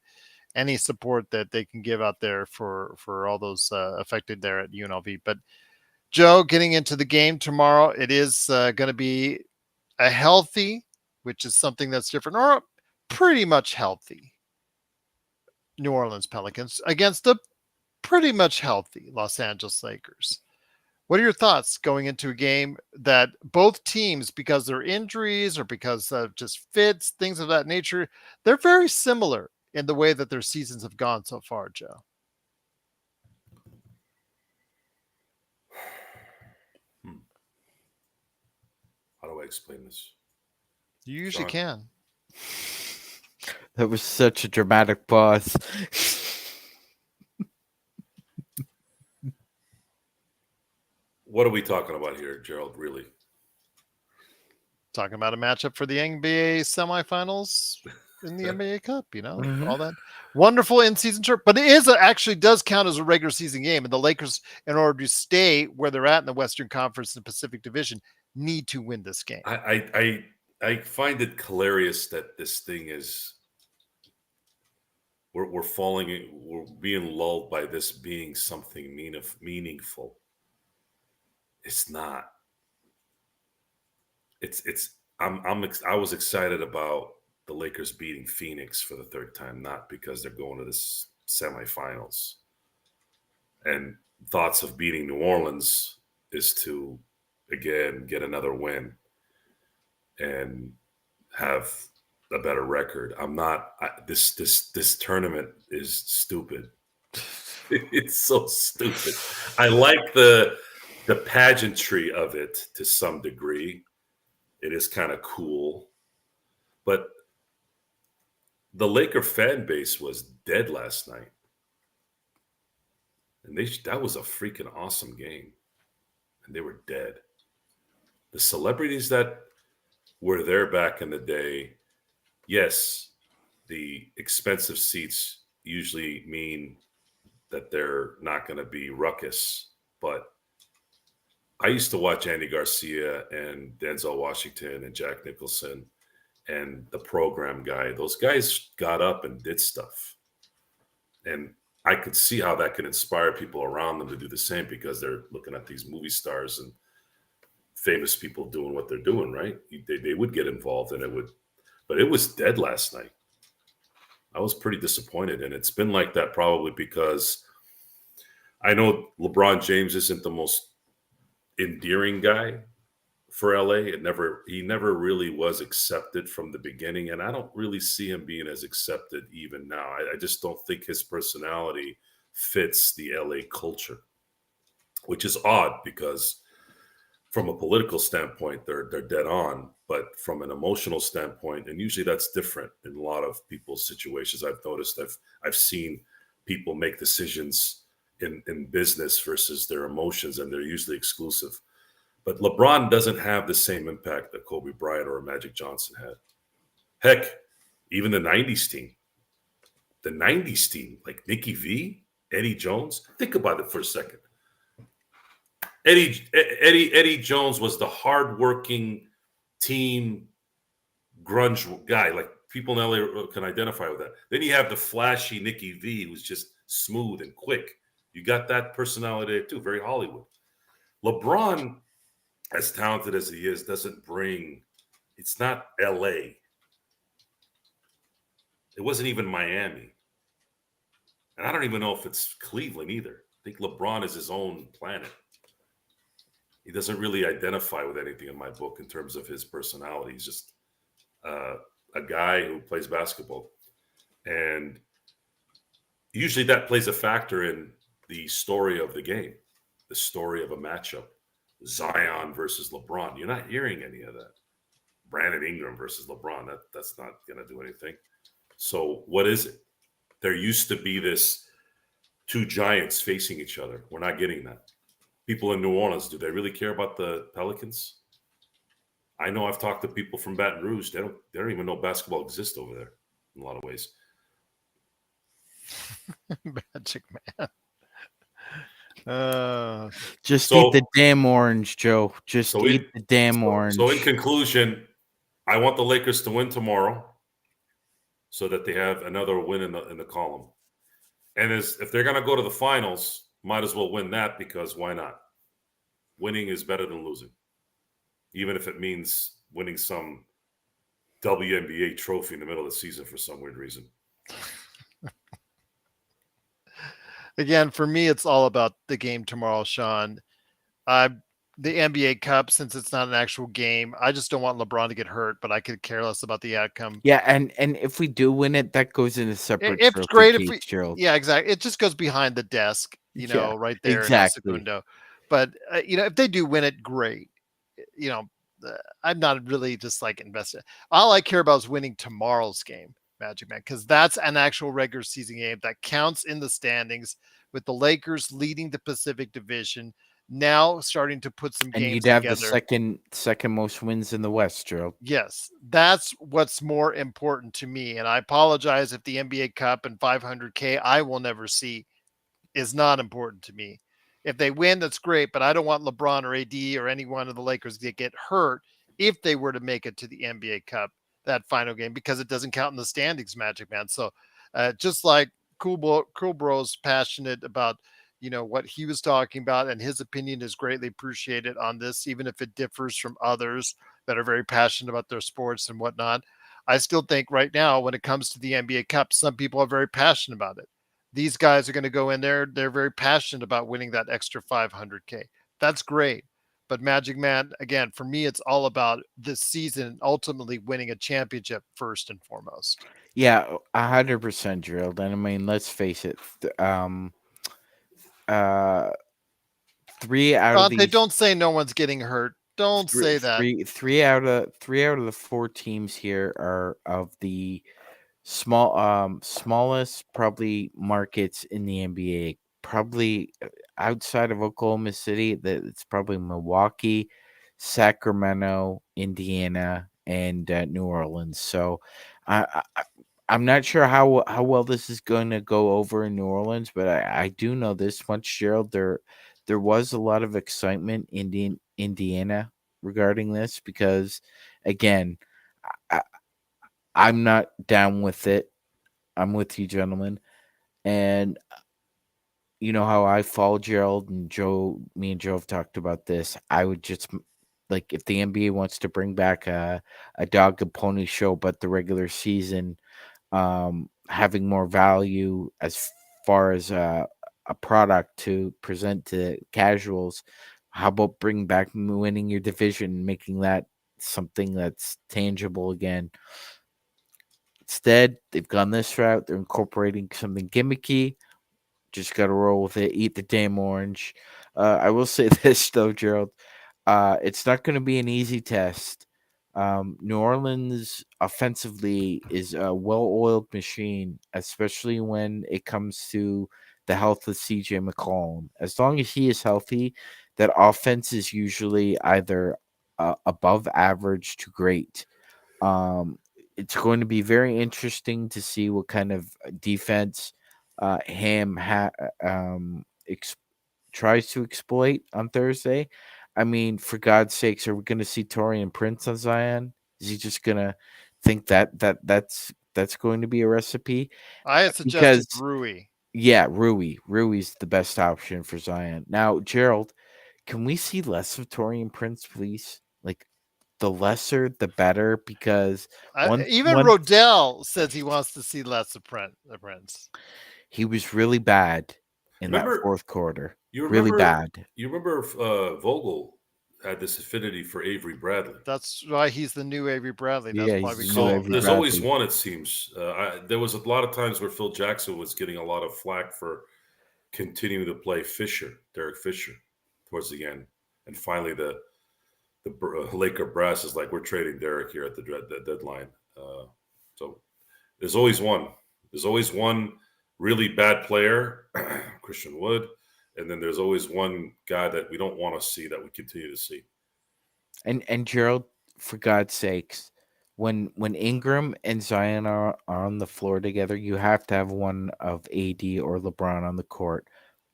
any support that they can give out there for all those affected there at UNLV. But Joe, getting into the game tomorrow, it is going to be a healthy, which is something that's different, or pretty much healthy New Orleans Pelicans against a pretty much healthy Los Angeles Lakers. What are your thoughts going into a game that both teams, because their injuries or because of just fits, things of that nature, they're very similar in the way that their seasons have gone so far, Joe? How do I explain this? You usually can. That was such a dramatic pause. What are we talking about here, Gerald? Really? Talking about a matchup for the NBA semifinals in the NBA Cup, all that wonderful in-season trip. But it actually does count as a regular season game. And the Lakers, in order to stay where they're at in the Western Conference and Pacific Division, need to win this game. I find it hilarious that this thing is we're being lulled by this being something meaningful. It's not. I was excited about the Lakers beating Phoenix for the third time, not because they're going to the semifinals. And thoughts of beating New Orleans is to again get another win and have a better record. This tournament is stupid. It's so stupid. I like the pageantry of it to some degree. It is kind of cool, but the Laker fan base was dead last night, and that was a freaking awesome game, and they were dead. The celebrities that were there back in the day, yes, the expensive seats usually mean that they're not going to be ruckus, but I used to watch Andy Garcia and Denzel Washington and Jack Nicholson and the program guy. Those guys got up and did stuff. And I could see how that could inspire people around them to do the same because they're looking at these movie stars and famous people doing what they're doing, right? They would get involved and but it was dead last night. I was pretty disappointed. And it's been like that probably because I know LeBron James isn't the most endearing guy for LA. He never really was accepted from the beginning, and I don't really see him being as accepted even now. I just don't think his personality fits the LA culture, which is odd because from a political standpoint, they're dead on, but from an emotional standpoint, and usually that's different in a lot of people's situations. I've noticed I've seen people make decisions in business versus their emotions, and they're usually exclusive. But LeBron doesn't have the same impact that Kobe Bryant or Magic Johnson had. Heck, even the 90s team, like Nicky V, Eddie Jones, think about it for a second. Eddie Jones was the hardworking team grunge guy, like people in LA can identify with that. Then you have the flashy Nicky V, who's just smooth and quick. You got that personality there too, very Hollywood. LeBron, as talented as he is, doesn't bring, it's not LA. It wasn't even Miami. And I don't even know if it's Cleveland either. I think LeBron is his own planet. He doesn't really identify with anything in my book in terms of his personality. He's just a guy who plays basketball. And usually that plays a factor in the story of the game, the story of a matchup. Zion versus LeBron. You're not hearing any of that. Brandon Ingram versus LeBron. That's not going to do anything. So what is it? There used to be this two giants facing each other. We're not getting that. People in New Orleans, do they really care about the Pelicans? I know I've talked to people from Baton Rouge. They don't even know basketball exists over there in a lot of ways. MagicMan. Just eat the damn orange, Joe. Just eat the damn orange. So in conclusion, I want the Lakers to win tomorrow so that they have another win in the column. And if they're going to go to the finals, might as well win that because why not? Winning is better than losing, even if it means winning some WNBA trophy in the middle of the season for some weird reason. Again, for me, it's all about the game tomorrow, Sean. The NBA Cup, since it's not an actual game, I just don't want LeBron to get hurt, but I could care less about the outcome. Yeah, and if we do win it, that goes in a separate. It's great if we, Gerald. Yeah, exactly. It just goes behind the desk, right there. Exactly. In the but if they do win it, great. I'm not really just like invested. All I care about is winning tomorrow's game. Magic Man, because that's an actual regular season game that counts in the standings with the Lakers leading the Pacific Division, now starting to put some And games you'd have the together. second most wins in the West, Gerald. Yes, that's what's more important to me. And I apologize if the NBA Cup and 500K I will never see is not important to me. If they win, that's great, but I don't want LeBron or AD or any one of the Lakers to get hurt if they were to make it to the NBA Cup, that final game, because it doesn't count in the standings, Magic Man. So just like Cool Bro's passionate about, what he was talking about, and his opinion is greatly appreciated on this, even if it differs from others that are very passionate about their sports and whatnot. I still think right now, when it comes to the NBA Cup, some people are very passionate about it. These guys are going to go in there. They're very passionate about winning that extra 500K. That's great. But Magic Man, again, for me, it's all about this season ultimately winning a championship first and foremost. Yeah, 100%, Gerald. And I mean, let's face it. Uh, three out of Dante, these don't say no one's getting hurt. Don't three, say that. three out of the four teams here are of the smallest probably markets in the NBA. Probably outside of Oklahoma City, that it's probably Milwaukee, Sacramento, Indiana, and New Orleans. So, I'm not sure how well this is going to go over in New Orleans, but I do know this much, Gerald. There was a lot of excitement in Indiana regarding this because, again, I, I'm not down with it. I'm with you, gentlemen. And you know how I follow Gerald and Joe. Me and Joe have talked about this. I would just like if the NBA wants to bring back a dog and pony show, but the regular season having more value as far as a product to present to casuals. How about bring back winning your division, making that something that's tangible again? Instead, they've gone this route. They're incorporating something gimmicky. Just got to roll with it. Eat the damn orange. I will say this, though, Gerald. It's not going to be an easy test. New Orleans offensively is a well-oiled machine, especially when it comes to the health of CJ McCollum. As long as he is healthy, that offense is usually either above average to great. Um, it's going to be very interesting to see what kind of defense Ham tries to exploit on Thursday. I mean, for God's sakes, are we going to see Torian Prince on Zion? Is he just going to think that's going to be a recipe? I had suggested Because Rui. yeah, Rui's the best option for Zion. Now, Gerald, can we see less of Torian Prince, please? Like the lesser, the better, because Even one Rodell says he wants to see less of Prince. he was really bad in that Remember, fourth quarter. you Really remember, bad. you remember Vogel had this affinity for Avery Bradley. That's why he's the new Avery Bradley. That's Yeah, why he's we the new call So him Avery there's that. always Bradley. one, it seems. There was a lot of times where Phil Jackson was getting a lot of flack for continuing to play Derek Fisher, towards the end, and finally the Laker brass is like, we're trading Derek here at the deadline. So there's always one. There's always one really bad player, Christian Wood, and then there's always one guy that we don't want to see that we continue to see. And Gerald, for God's sakes, when Ingram and Zion are on the floor together, you have to have one of AD or LeBron on the court.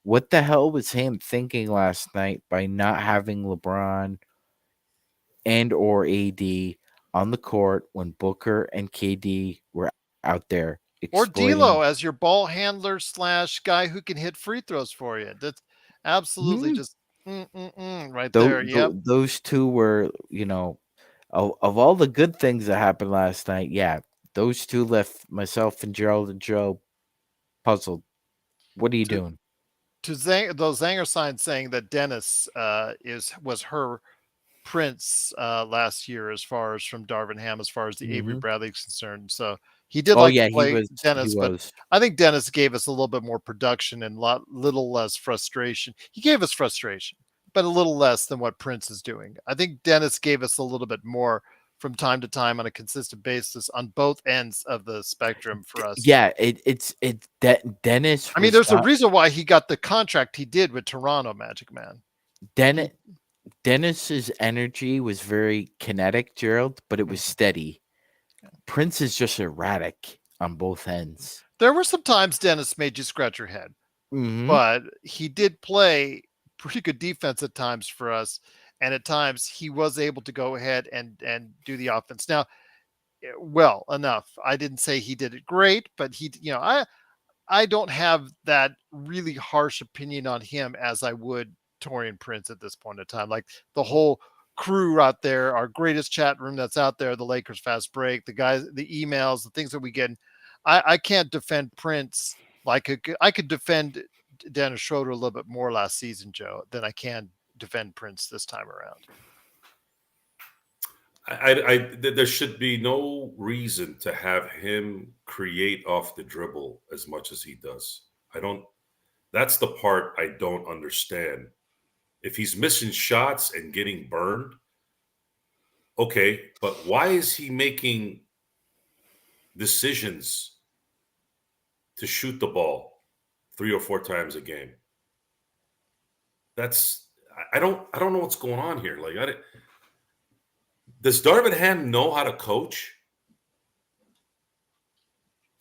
What the hell was Ham thinking last night by not having LeBron and or AD on the court when Booker and KD were out there Or exploiting? D'Lo as your ball handler / guy who can hit free throws for you. That's absolutely Hmm. just right there. Yep. Those two were, of all the good things that happened last night, yeah, those two left myself and Gerald and Joe puzzled. What are you To doing? those Zanger signs saying that Dennis was her Prince last year, as far as from Darvin Ham, as far as the Avery Hmm. Bradley is concerned. So he did Oh like to yeah, he play was. He Dennis, but was. I think Dennis gave us a little bit more production and little less frustration. He gave us frustration, but a little less than what Prince is doing. I think Dennis gave us a little bit more from time to time on a consistent basis on both ends of the spectrum for us. Yeah, Dennis. I mean, was there's a not- reason why he got the contract he did with Toronto, MagicMan. Dennis's energy was very kinetic, Gerald, but it was steady. Prince is just erratic on both ends. There were some times Dennis made you scratch your head, Mhm. but he did play pretty good defense at times for us, and at times he was able to go ahead and do the offense. Now, well enough. I didn't say he did it great, but I don't have that really harsh opinion on him as I would Torian Prince at this point in time. Like the whole crew out there, our greatest chat room that's out there, the Lakers Fast Break, the guys, the emails, the things that we get. I can't defend Prince like I could defend Dennis Schroeder a little bit more last season, Joe, than I can defend Prince this time around. There should be no reason to have him create off the dribble as much as he does. That's the part I don't understand. If he's missing shots and getting burned, okay, but why is he making decisions to shoot the ball 3 or 4 times a game? I don't know what's going on here. Like, does Darvin Ham know how to coach?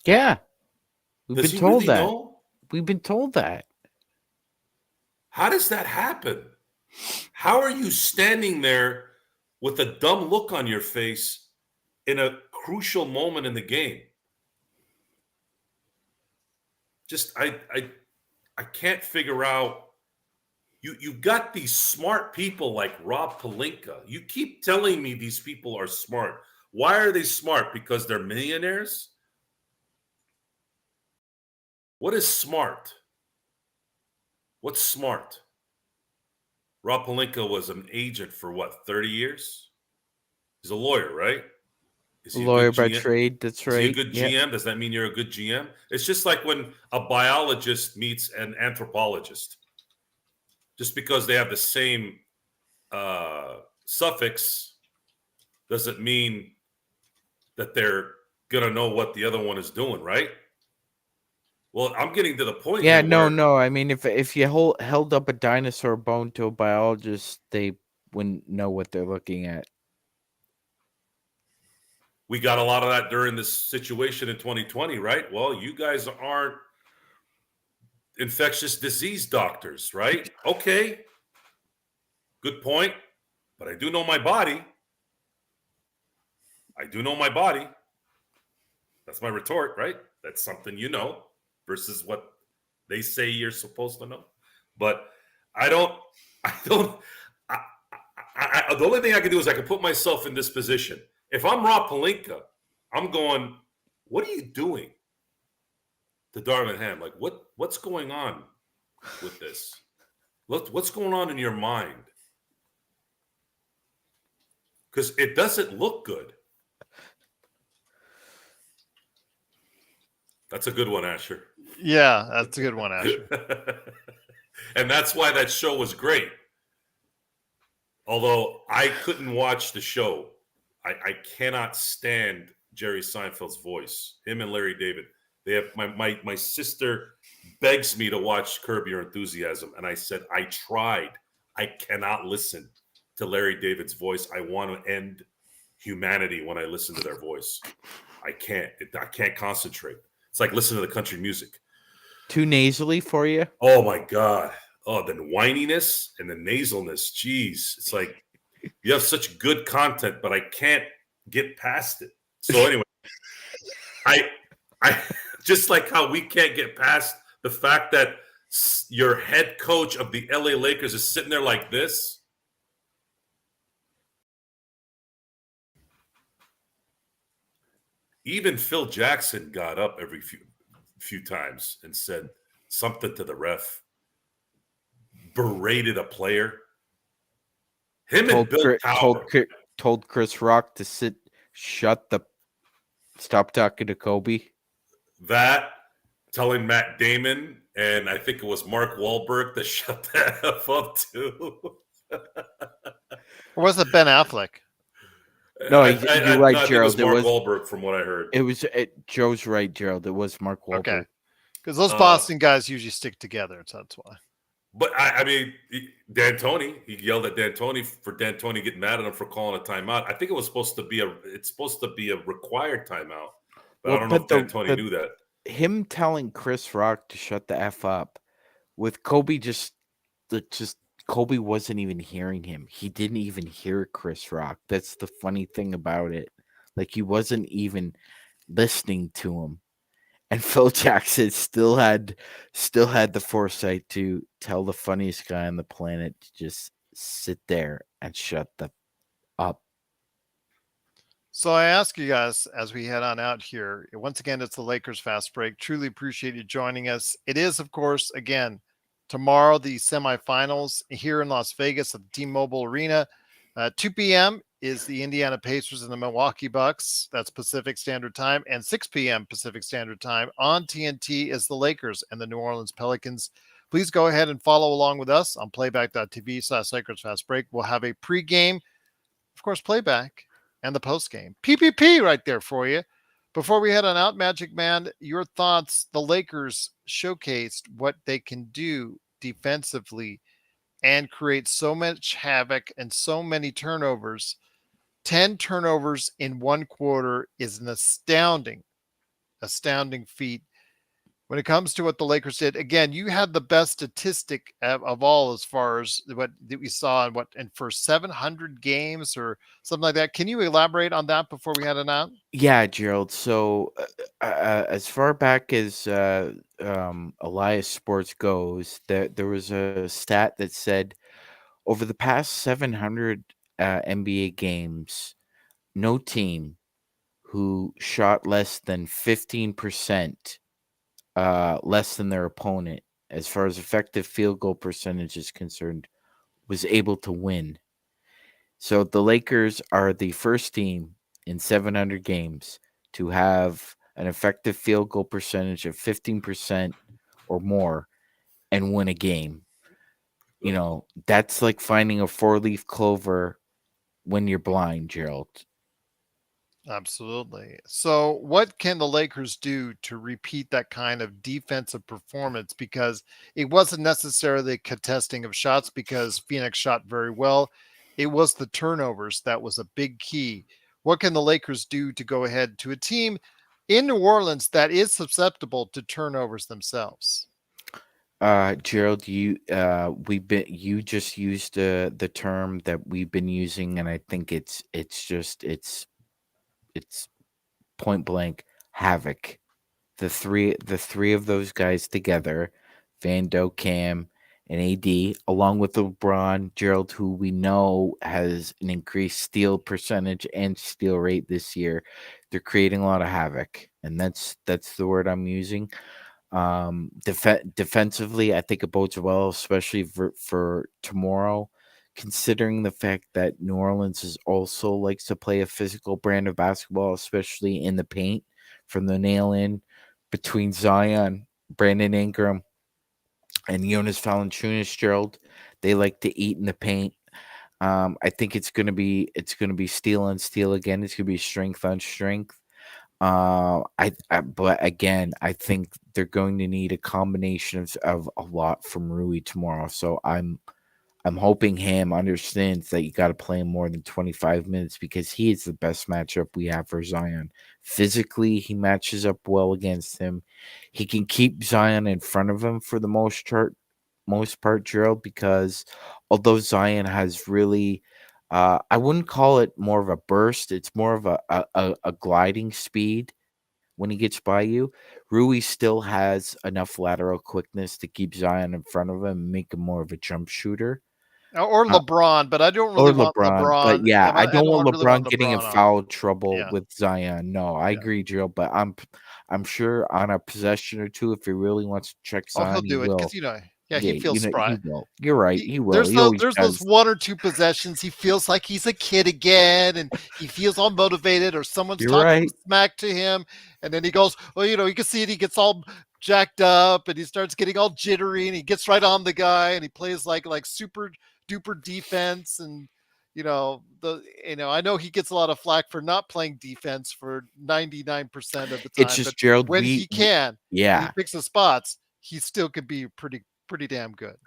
Yeah, we've Does been he told really that. know? We've been told that. How does that happen? How are you standing there with a dumb look on your face in a crucial moment in the game? Just I can't figure out. You got these smart people like Rob Pelinka. You keep telling me these people are smart. Why are they smart? Because they're millionaires? What is smart? What's smart? Rob Pelinka was an agent for what, 30 years? He's a lawyer, right? Is A he a lawyer good by GM? trade. That's right. Is he a good GM? Does that mean you're a good GM? It's just like when a biologist meets an anthropologist. Just because they have the same suffix doesn't mean that they're going to know what the other one is doing, right? Well, I'm getting to the point. Yeah, here where no. I mean, if you held up a dinosaur bone to a biologist, they wouldn't know what they're looking at. we got a lot of that during this situation in 2020, right? Well, you guys aren't infectious disease doctors, right? Okay. Good point. But I do know my body. That's my retort, right? That's something you know versus what they say you're supposed to know. But the only thing I can do is I can put myself in this position. If I'm Rob Pelinka, I'm going, what are you doing to Darvin Ham? Like, what's going on with this? What's going on in your mind? Because it doesn't look good. That's a good one, Asher. Yeah, that's a good one, Asher. And that's why that show was great. Although I couldn't watch the show. I cannot stand Jerry Seinfeld's voice. Him and Larry David. They have my sister begs me to watch Curb Your Enthusiasm. And I said, I tried. I cannot listen to Larry David's voice. I want to end humanity when I listen to their voice. I can't concentrate. It's like listening to the country music. Too nasally for you? Oh my God. Oh, the whininess and the nasalness. Jeez. It's like you have such good content, but I can't get past it. So anyway, I just like how we can't get past the fact that your head coach of the LA Lakers is sitting there like this. Even Phil Jackson got up every few times and said something to the ref, berated a player. Him and Bill Cowher told Chris Rock to stop talking to Kobe. That, telling Matt Damon, and I think it was Mark Wahlberg to shut the F up too. Or was it Ben Affleck? No, you're right, No, I think it was Gerald. Mark Wahlberg, from what I heard. Joe's right, Gerald. It was Mark Okay. Wahlberg. Because those Boston guys usually stick together, so that's why. But I mean, D'Antoni, he yelled at D'Antoni for D'Antoni getting mad at him for calling a timeout. I think it's supposed to be a required timeout, but I don't know if D'Antoni knew that. Him telling Chris Rock to shut the F up with Kobe just Kobe wasn't even hearing him. He didn't even hear Chris Rock. That's the funny thing about it. Like he wasn't even listening to him. And Phil Jackson still had the foresight to tell the funniest guy on the planet to just sit there and shut the up. So I ask you guys as we head on out here, once again, it's the Lakers Fast Break. Truly appreciate you joining us. It is, of course, again, tomorrow, the semifinals here in Las Vegas at the T-Mobile Arena. 2 p.m. is the Indiana Pacers and the Milwaukee Bucks. That's Pacific Standard Time. And 6 p.m. Pacific Standard Time on TNT is the Lakers and the New Orleans Pelicans. Please go ahead and follow along with us on playback.tv/Lakers Fast Break. We'll have a pregame, of course, playback, and the postgame. PPP right there for you. Before we head on out, MagicMan, your thoughts. The Lakers showcased what they can do defensively and create so much havoc and so many turnovers. 10 turnovers in one quarter is an astounding feat. When it comes to what the Lakers did, again, you had the best statistic of all as far as what we saw and for 700 games or something like that. Can you elaborate on that before we head on out? Yeah, Gerald. So, as far back as Elias Sports goes, there was a stat that said over the past 700 NBA games, no team who shot less than 15% less than their opponent, as far as effective field goal percentage is concerned, was able to win. So the Lakers are the first team in 700 games to have an effective field goal percentage of 15% or more and win a game. You know, that's like finding a four-leaf clover when you're blind, Gerald. Absolutely. So, what can the Lakers do to repeat that kind of defensive performance? Because it wasn't necessarily a contesting of shots because Phoenix shot very well. It was the turnovers that was a big key. What can the Lakers do to go ahead to a team in New Orleans that is susceptible to turnovers themselves? Gerald, you just used the term that we've been using, and I think it's point blank havoc. The three of those guys together, Vando, Cam, and AD, along with LeBron, Gerald, who we know has an increased steal percentage and steal rate this year, they're creating a lot of havoc, and that's the word I'm using. Defensively, I think it bodes well, especially for tomorrow, considering the fact that New Orleans is also likes to play a physical brand of basketball, especially in the paint, from the nail in between Zion, Brandon Ingram, and Jonas Valanciunas. Gerald, they like to eat in the paint. I think it's gonna be steal on steal again. It's gonna be strength on strength. But again, I think they're going to need a combination of a lot from Rui tomorrow. So I'm hoping Ham understands that you got to play him more than 25 minutes because he is the best matchup we have for Zion. Physically, he matches up well against him. He can keep Zion in front of him for the most part, Gerald, because although Zion has really I wouldn't call it more of a burst. It's more of a gliding speed when he gets by you. Rui still has enough lateral quickness to keep Zion in front of him and make him more of a jump shooter. Or LeBron, but I don't Or really want LeBron. But LeBron. yeah, I I don't don't want really want LeBron getting in LeBron on. foul trouble Yeah. with Zion. No, I Yeah. agree, Joe. But I'm sure on a possession or two, if he really wants to check Oh, he'll Zion, he do it will. because he feels He spry. will. You're right. He will. He always There's those does. one or two possessions he feels like he's a kid again, and he feels all motivated, or someone's You're talking right. smack to him, and then he goes, well, you can see it. He gets all jacked up, and he starts getting all jittery, and he gets right on the guy, and he plays like super duper defense, and I know he gets a lot of flack for not playing defense for 99% of the It's time, but just Gerald. when he can and he Yeah, picks his spots, he still could be pretty damn good.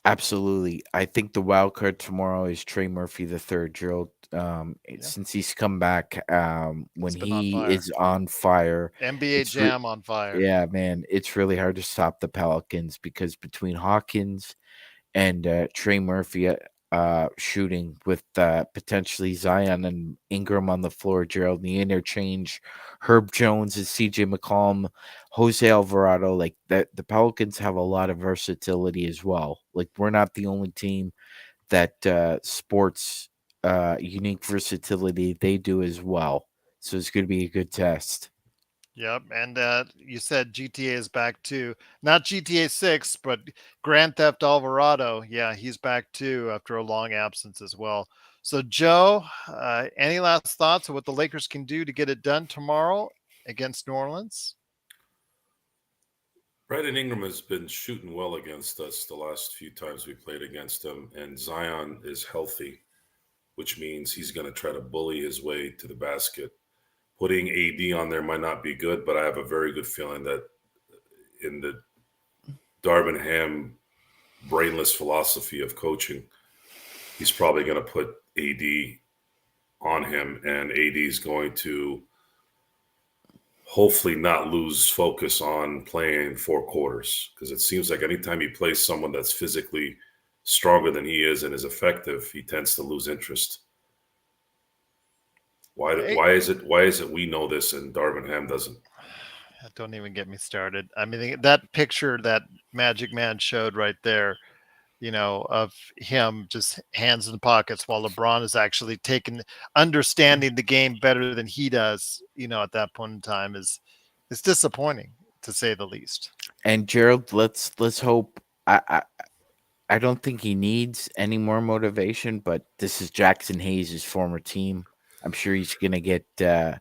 absolutely. I think the wild card tomorrow is Trey Murphy the third, Gerald. Yeah. Since he's come back, when He's been on he fire. is on fire, NBA Jam on fire. yeah, man, it's really hard to stop the Pelicans because between Hawkins and Trey Murphy shooting with potentially Zion and Ingram on the floor, Gerald, the interchange, Herb Jones and CJ McCollum, Jose Alvarado, like that. The Pelicans have a lot of versatility as well. Like we're not the only team that sports unique versatility. They do as well. So it's going to be a good test. Yep, and you said GTA is back too. Not GTA 6, but Grand Theft Alvarado. Yeah, he's back too after a long absence as well. So, Joe, any last thoughts of what the Lakers can do to get it done tomorrow against New Orleans? Brandon Ingram has been shooting well against us the last few times we played against him, and Zion is healthy, which means he's going to try to bully his way to the basket. Putting AD on there might not be good, but I have a very good feeling that in the Darvin Ham brainless philosophy of coaching, he's probably going to put AD on him, and AD is going to hopefully not lose focus on playing 4 quarters, because it seems like anytime he plays someone that's physically stronger than he is and is effective, he tends to lose interest. Why is it we know this and Darvin Ham doesn't? Don't even get me started. I mean, that picture that MagicMan showed right there, of him just hands in pockets while LeBron is actually understanding the game better than he does, at that point in time is disappointing to say the least. And Gerald, let's hope. I don't think he needs any more motivation, but this is Jackson Hayes' former team. I'm sure he's gonna get a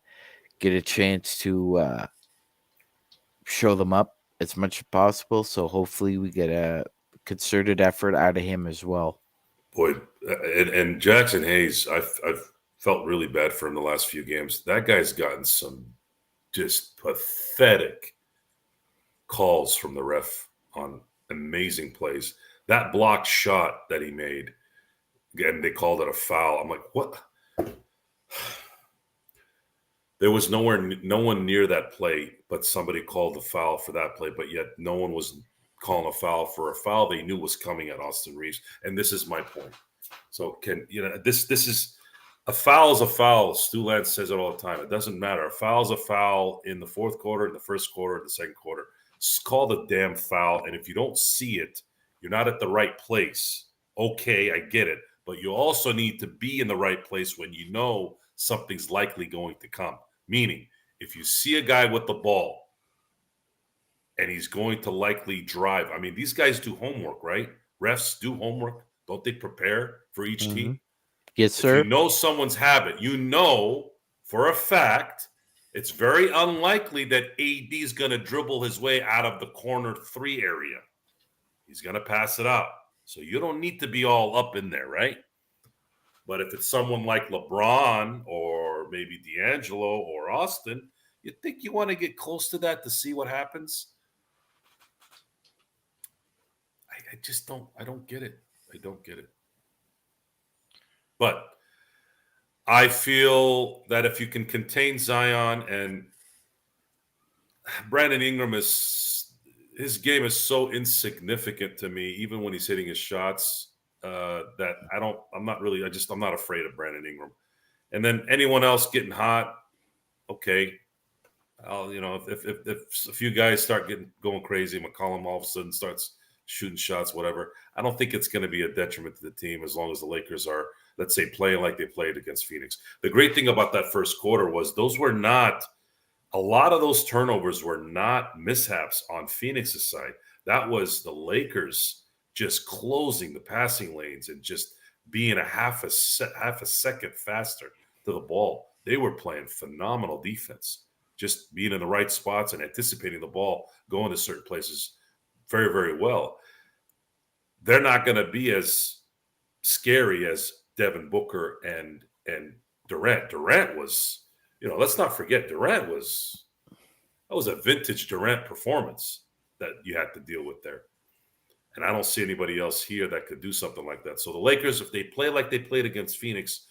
chance to show them up as much as possible. So hopefully we get a concerted effort out of him as well. Boy, and Jackson Hayes, I've felt really bad for him the last few games. That guy's gotten some just pathetic calls from the ref on amazing plays. That blocked shot that he made, and they called it a foul. I'm like, what? There was no one near that play, but somebody called the foul for that play, but yet no one was calling a foul for a foul they knew was coming at Austin Reaves. And this is my point. So this is a foul is a foul. Stu Lance says it all the time. It doesn't matter. A foul is a foul in the fourth quarter, in the first quarter, in the second quarter. Just call the damn foul. And if you don't see it, you're not at the right place. Okay, I get it. But you also need to be in the right place when you know something's likely going to come. Meaning, if you see a guy with the ball and he's going to likely drive. I mean, these guys do homework, right? Refs do homework. Don't they prepare for each team? Yes, sir. If you know someone's habit, you know for a fact it's very unlikely that AD is going to dribble his way out of the corner 3 area. He's going to pass it out. So you don't need to be all up in there, right? But if it's someone like LeBron or maybe D'Angelo or Austin, you think you want to get close to that to see what happens? I just don't. I don't get it. I don't get it. But I feel that if you can contain Zion, and Brandon Ingram his game is so insignificant to me, even when he's hitting his shots, that I'm not afraid of Brandon Ingram. And then anyone else getting hot, okay. If a few guys start going crazy, McCollum all of a sudden starts shooting shots, whatever. I don't think it's going to be a detriment to the team as long as the Lakers are, let's say, playing like they played against Phoenix. The great thing about that first quarter was a lot of those turnovers were not mishaps on Phoenix's side. That was the Lakers just closing the passing lanes and just being a half a second faster to the ball. They were playing phenomenal defense, just being in the right spots and anticipating the ball going to certain places very, very well. They're not going to be as scary as Devin Booker and Durant. Durant was, let's not forget Durant that was a vintage Durant performance that you had to deal with there. And I don't see anybody else here that could do something like that. So the Lakers, if they play like they played against Phoenix,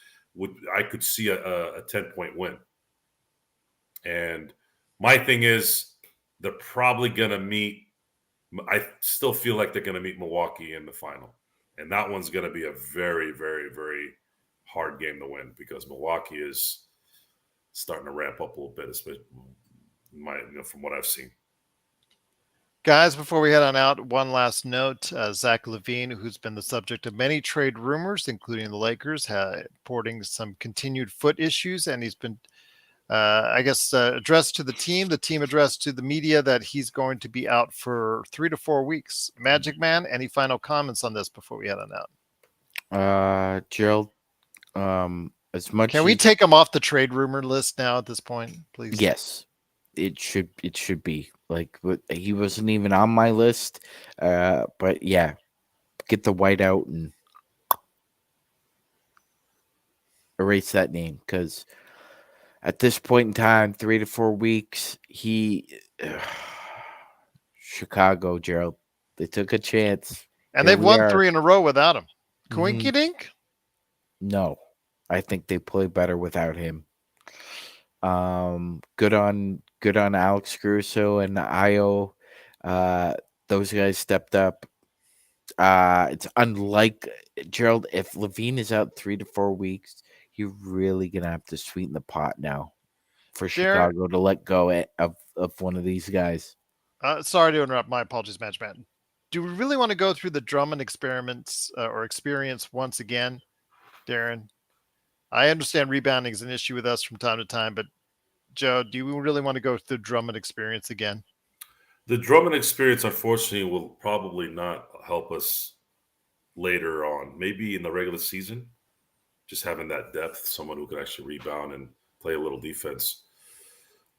I could see a 10-point win. And my thing is, they're probably going to meet. I still feel like they're going to meet Milwaukee in the final. And that one's going to be a very, very, very hard game to win because Milwaukee is starting to ramp up a little bit, especially from what I've seen. Guys, before we head on out, one last note. Zach LaVine, who's been the subject of many trade rumors, including the Lakers, reporting some continued foot issues, and he's been, addressed to the team. The team addressed to the media that he's going to be out for 3 to 4 weeks. MagicMan, any final comments on this before we head on out? Gerald, as much Can we take him off the trade rumor list now at this point, please? Yes, it should be. Like, he wasn't even on my list, but yeah, get the white out and erase that name, because at this point in time, 3 to 4 weeks, Chicago, Gerald, they took a chance. And they've won 3 in a row without him. Coinky dink? No, I think they play better without him. Good on Alex Caruso and Io. Those guys stepped up. It's unlike Gerald. If LaVine is out 3 to 4 weeks, you're really gonna have to sweeten the pot now for Chicago to let go of one of these guys. Sorry to interrupt. My apologies, MagicMan. Do we really want to go through the Drummond experiments or experience once again, Darren? I understand rebounding is an issue with us from time to time, but Joe, do you really want to go through the Drummond experience again? The Drummond experience, unfortunately, will probably not help us later on. Maybe in the regular season, just having that depth, someone who can actually rebound and play a little defense.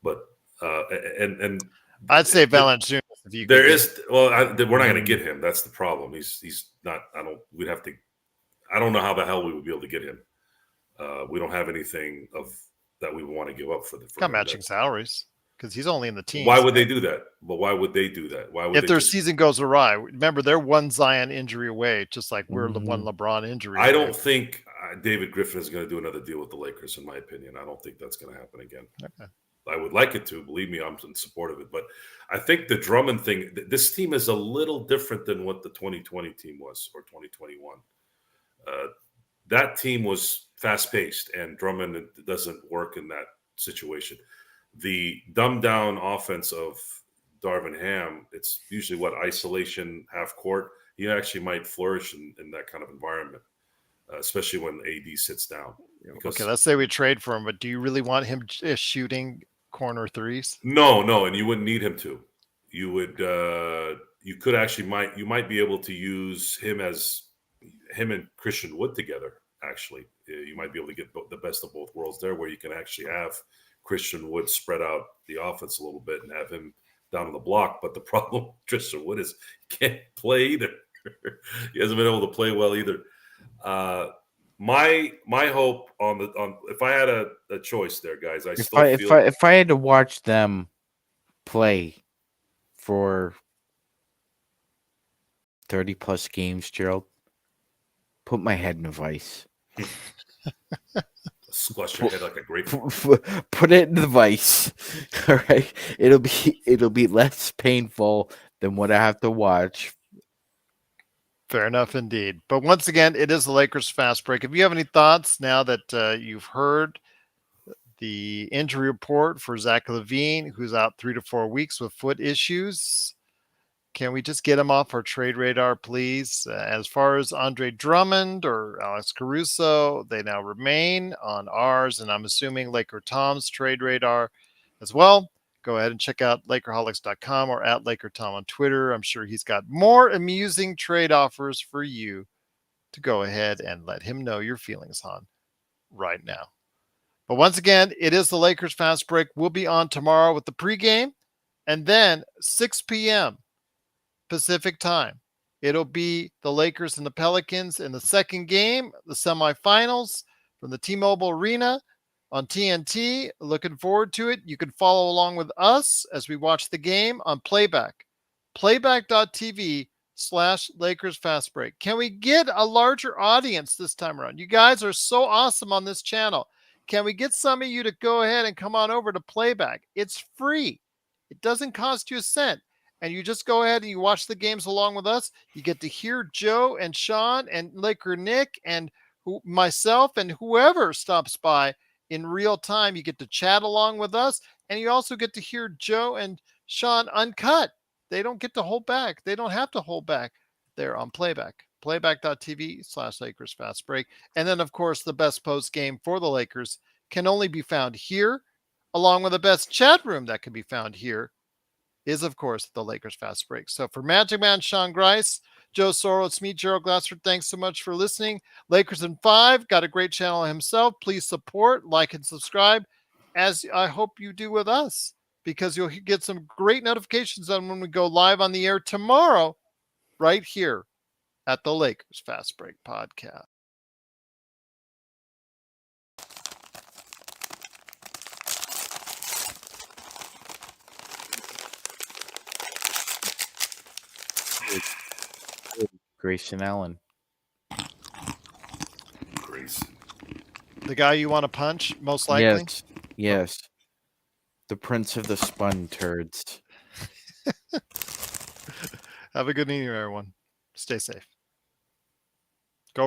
But and I'd say Valanciunas. If you there is, well, we're not going to get him. That's the problem. He's not. We'd have to. I don't know how the hell we would be able to get him. We don't have anything that we want to give up for got matching salaries because he's only in the team. Why would they do that? But why would they do that? Why would if their season goes awry? Remember, they're one Zion injury away, just like we're the one LeBron injury. I don't think David Griffin is going to do another deal with the Lakers. In my opinion, I don't think that's going to happen again. Okay. I would like it to. Believe me, I'm in support of it. But I think the Drummond thing, this team is a little different than what the 2020 team was or 2021. That team was fast-paced, and Drummond doesn't work in that situation. The dumbed-down offense of Darvin Ham, it's usually isolation, half-court. He actually might flourish in that kind of environment, especially when AD sits down. Okay, let's say we trade for him, but do you really want him shooting corner threes? No, and you wouldn't need him to. You would. You could actually you might be able to use him and Christian Wood together. Actually, you might be able to get the best of both worlds there, where you can actually have Christian Wood spread out the offense a little bit and have him down on the block. But the problem with Christian Wood is he can't play either. He hasn't been able to play well either. My hope on if I had a choice there, guys, if I had to watch them play for 30 plus games, Gerald, put my head in a vice. Squash your head like a grapefruit. Put it in the vice. All right, it'll be less painful than what I have to watch. Fair enough indeed. But once again, it is the Lakers Fast Break. If you have any thoughts now that you've heard the injury report for Zach LaVine, who's out 3 to 4 weeks with foot issues, can we just get him off our trade radar, please? As far as Andre Drummond or Alex Caruso, they now remain on ours, and I'm assuming Laker Tom's trade radar as well. Go ahead and check out Lakerholics.com or at LakerTom on Twitter. I'm sure he's got more amusing trade offers for you to go ahead and let him know your feelings on right now. But once again, it is the Lakers Fast Break. We'll be on tomorrow with the pregame, and then 6 p.m. Pacific time, It'll be the Lakers and the Pelicans in the second game, the semifinals from the T-Mobile Arena on TNT. Looking forward to it. You can follow along with us as we watch the game on Playback. Playback.tv/Lakers Fast Break. Can we get a larger audience this time around? You guys are so awesome on this channel. Can we get some of you to go ahead and come on over to Playback? It's free. It doesn't cost you a cent. And you just go ahead and you watch the games along with us. You get to hear Joe and Sean and Laker Nick and myself and whoever stops by in real time. You get to chat along with us. And you also get to hear Joe and Sean uncut. They don't get to hold back. They don't have to hold back. They're on Playback. Playback.tv/Lakers Fast Break. And then, of course, the best post game for the Lakers can only be found here, along with the best chat room that can be found here is, of course, the Lakers Fast Break. So for MagicMan, Sean Grice, Joe Sorrell, it's me, Gerald Glassford. Thanks so much for listening. Lakers in 5, got a great channel himself. Please support, like, and subscribe, as I hope you do with us, because you'll get some great notifications on when we go live on the air tomorrow, right here at the Lakers Fast Break Podcast. Grayson Allen. Grayson. The guy you want to punch, most likely? Yes. The Prince of the Spun Turds. Have a good evening, everyone. Stay safe.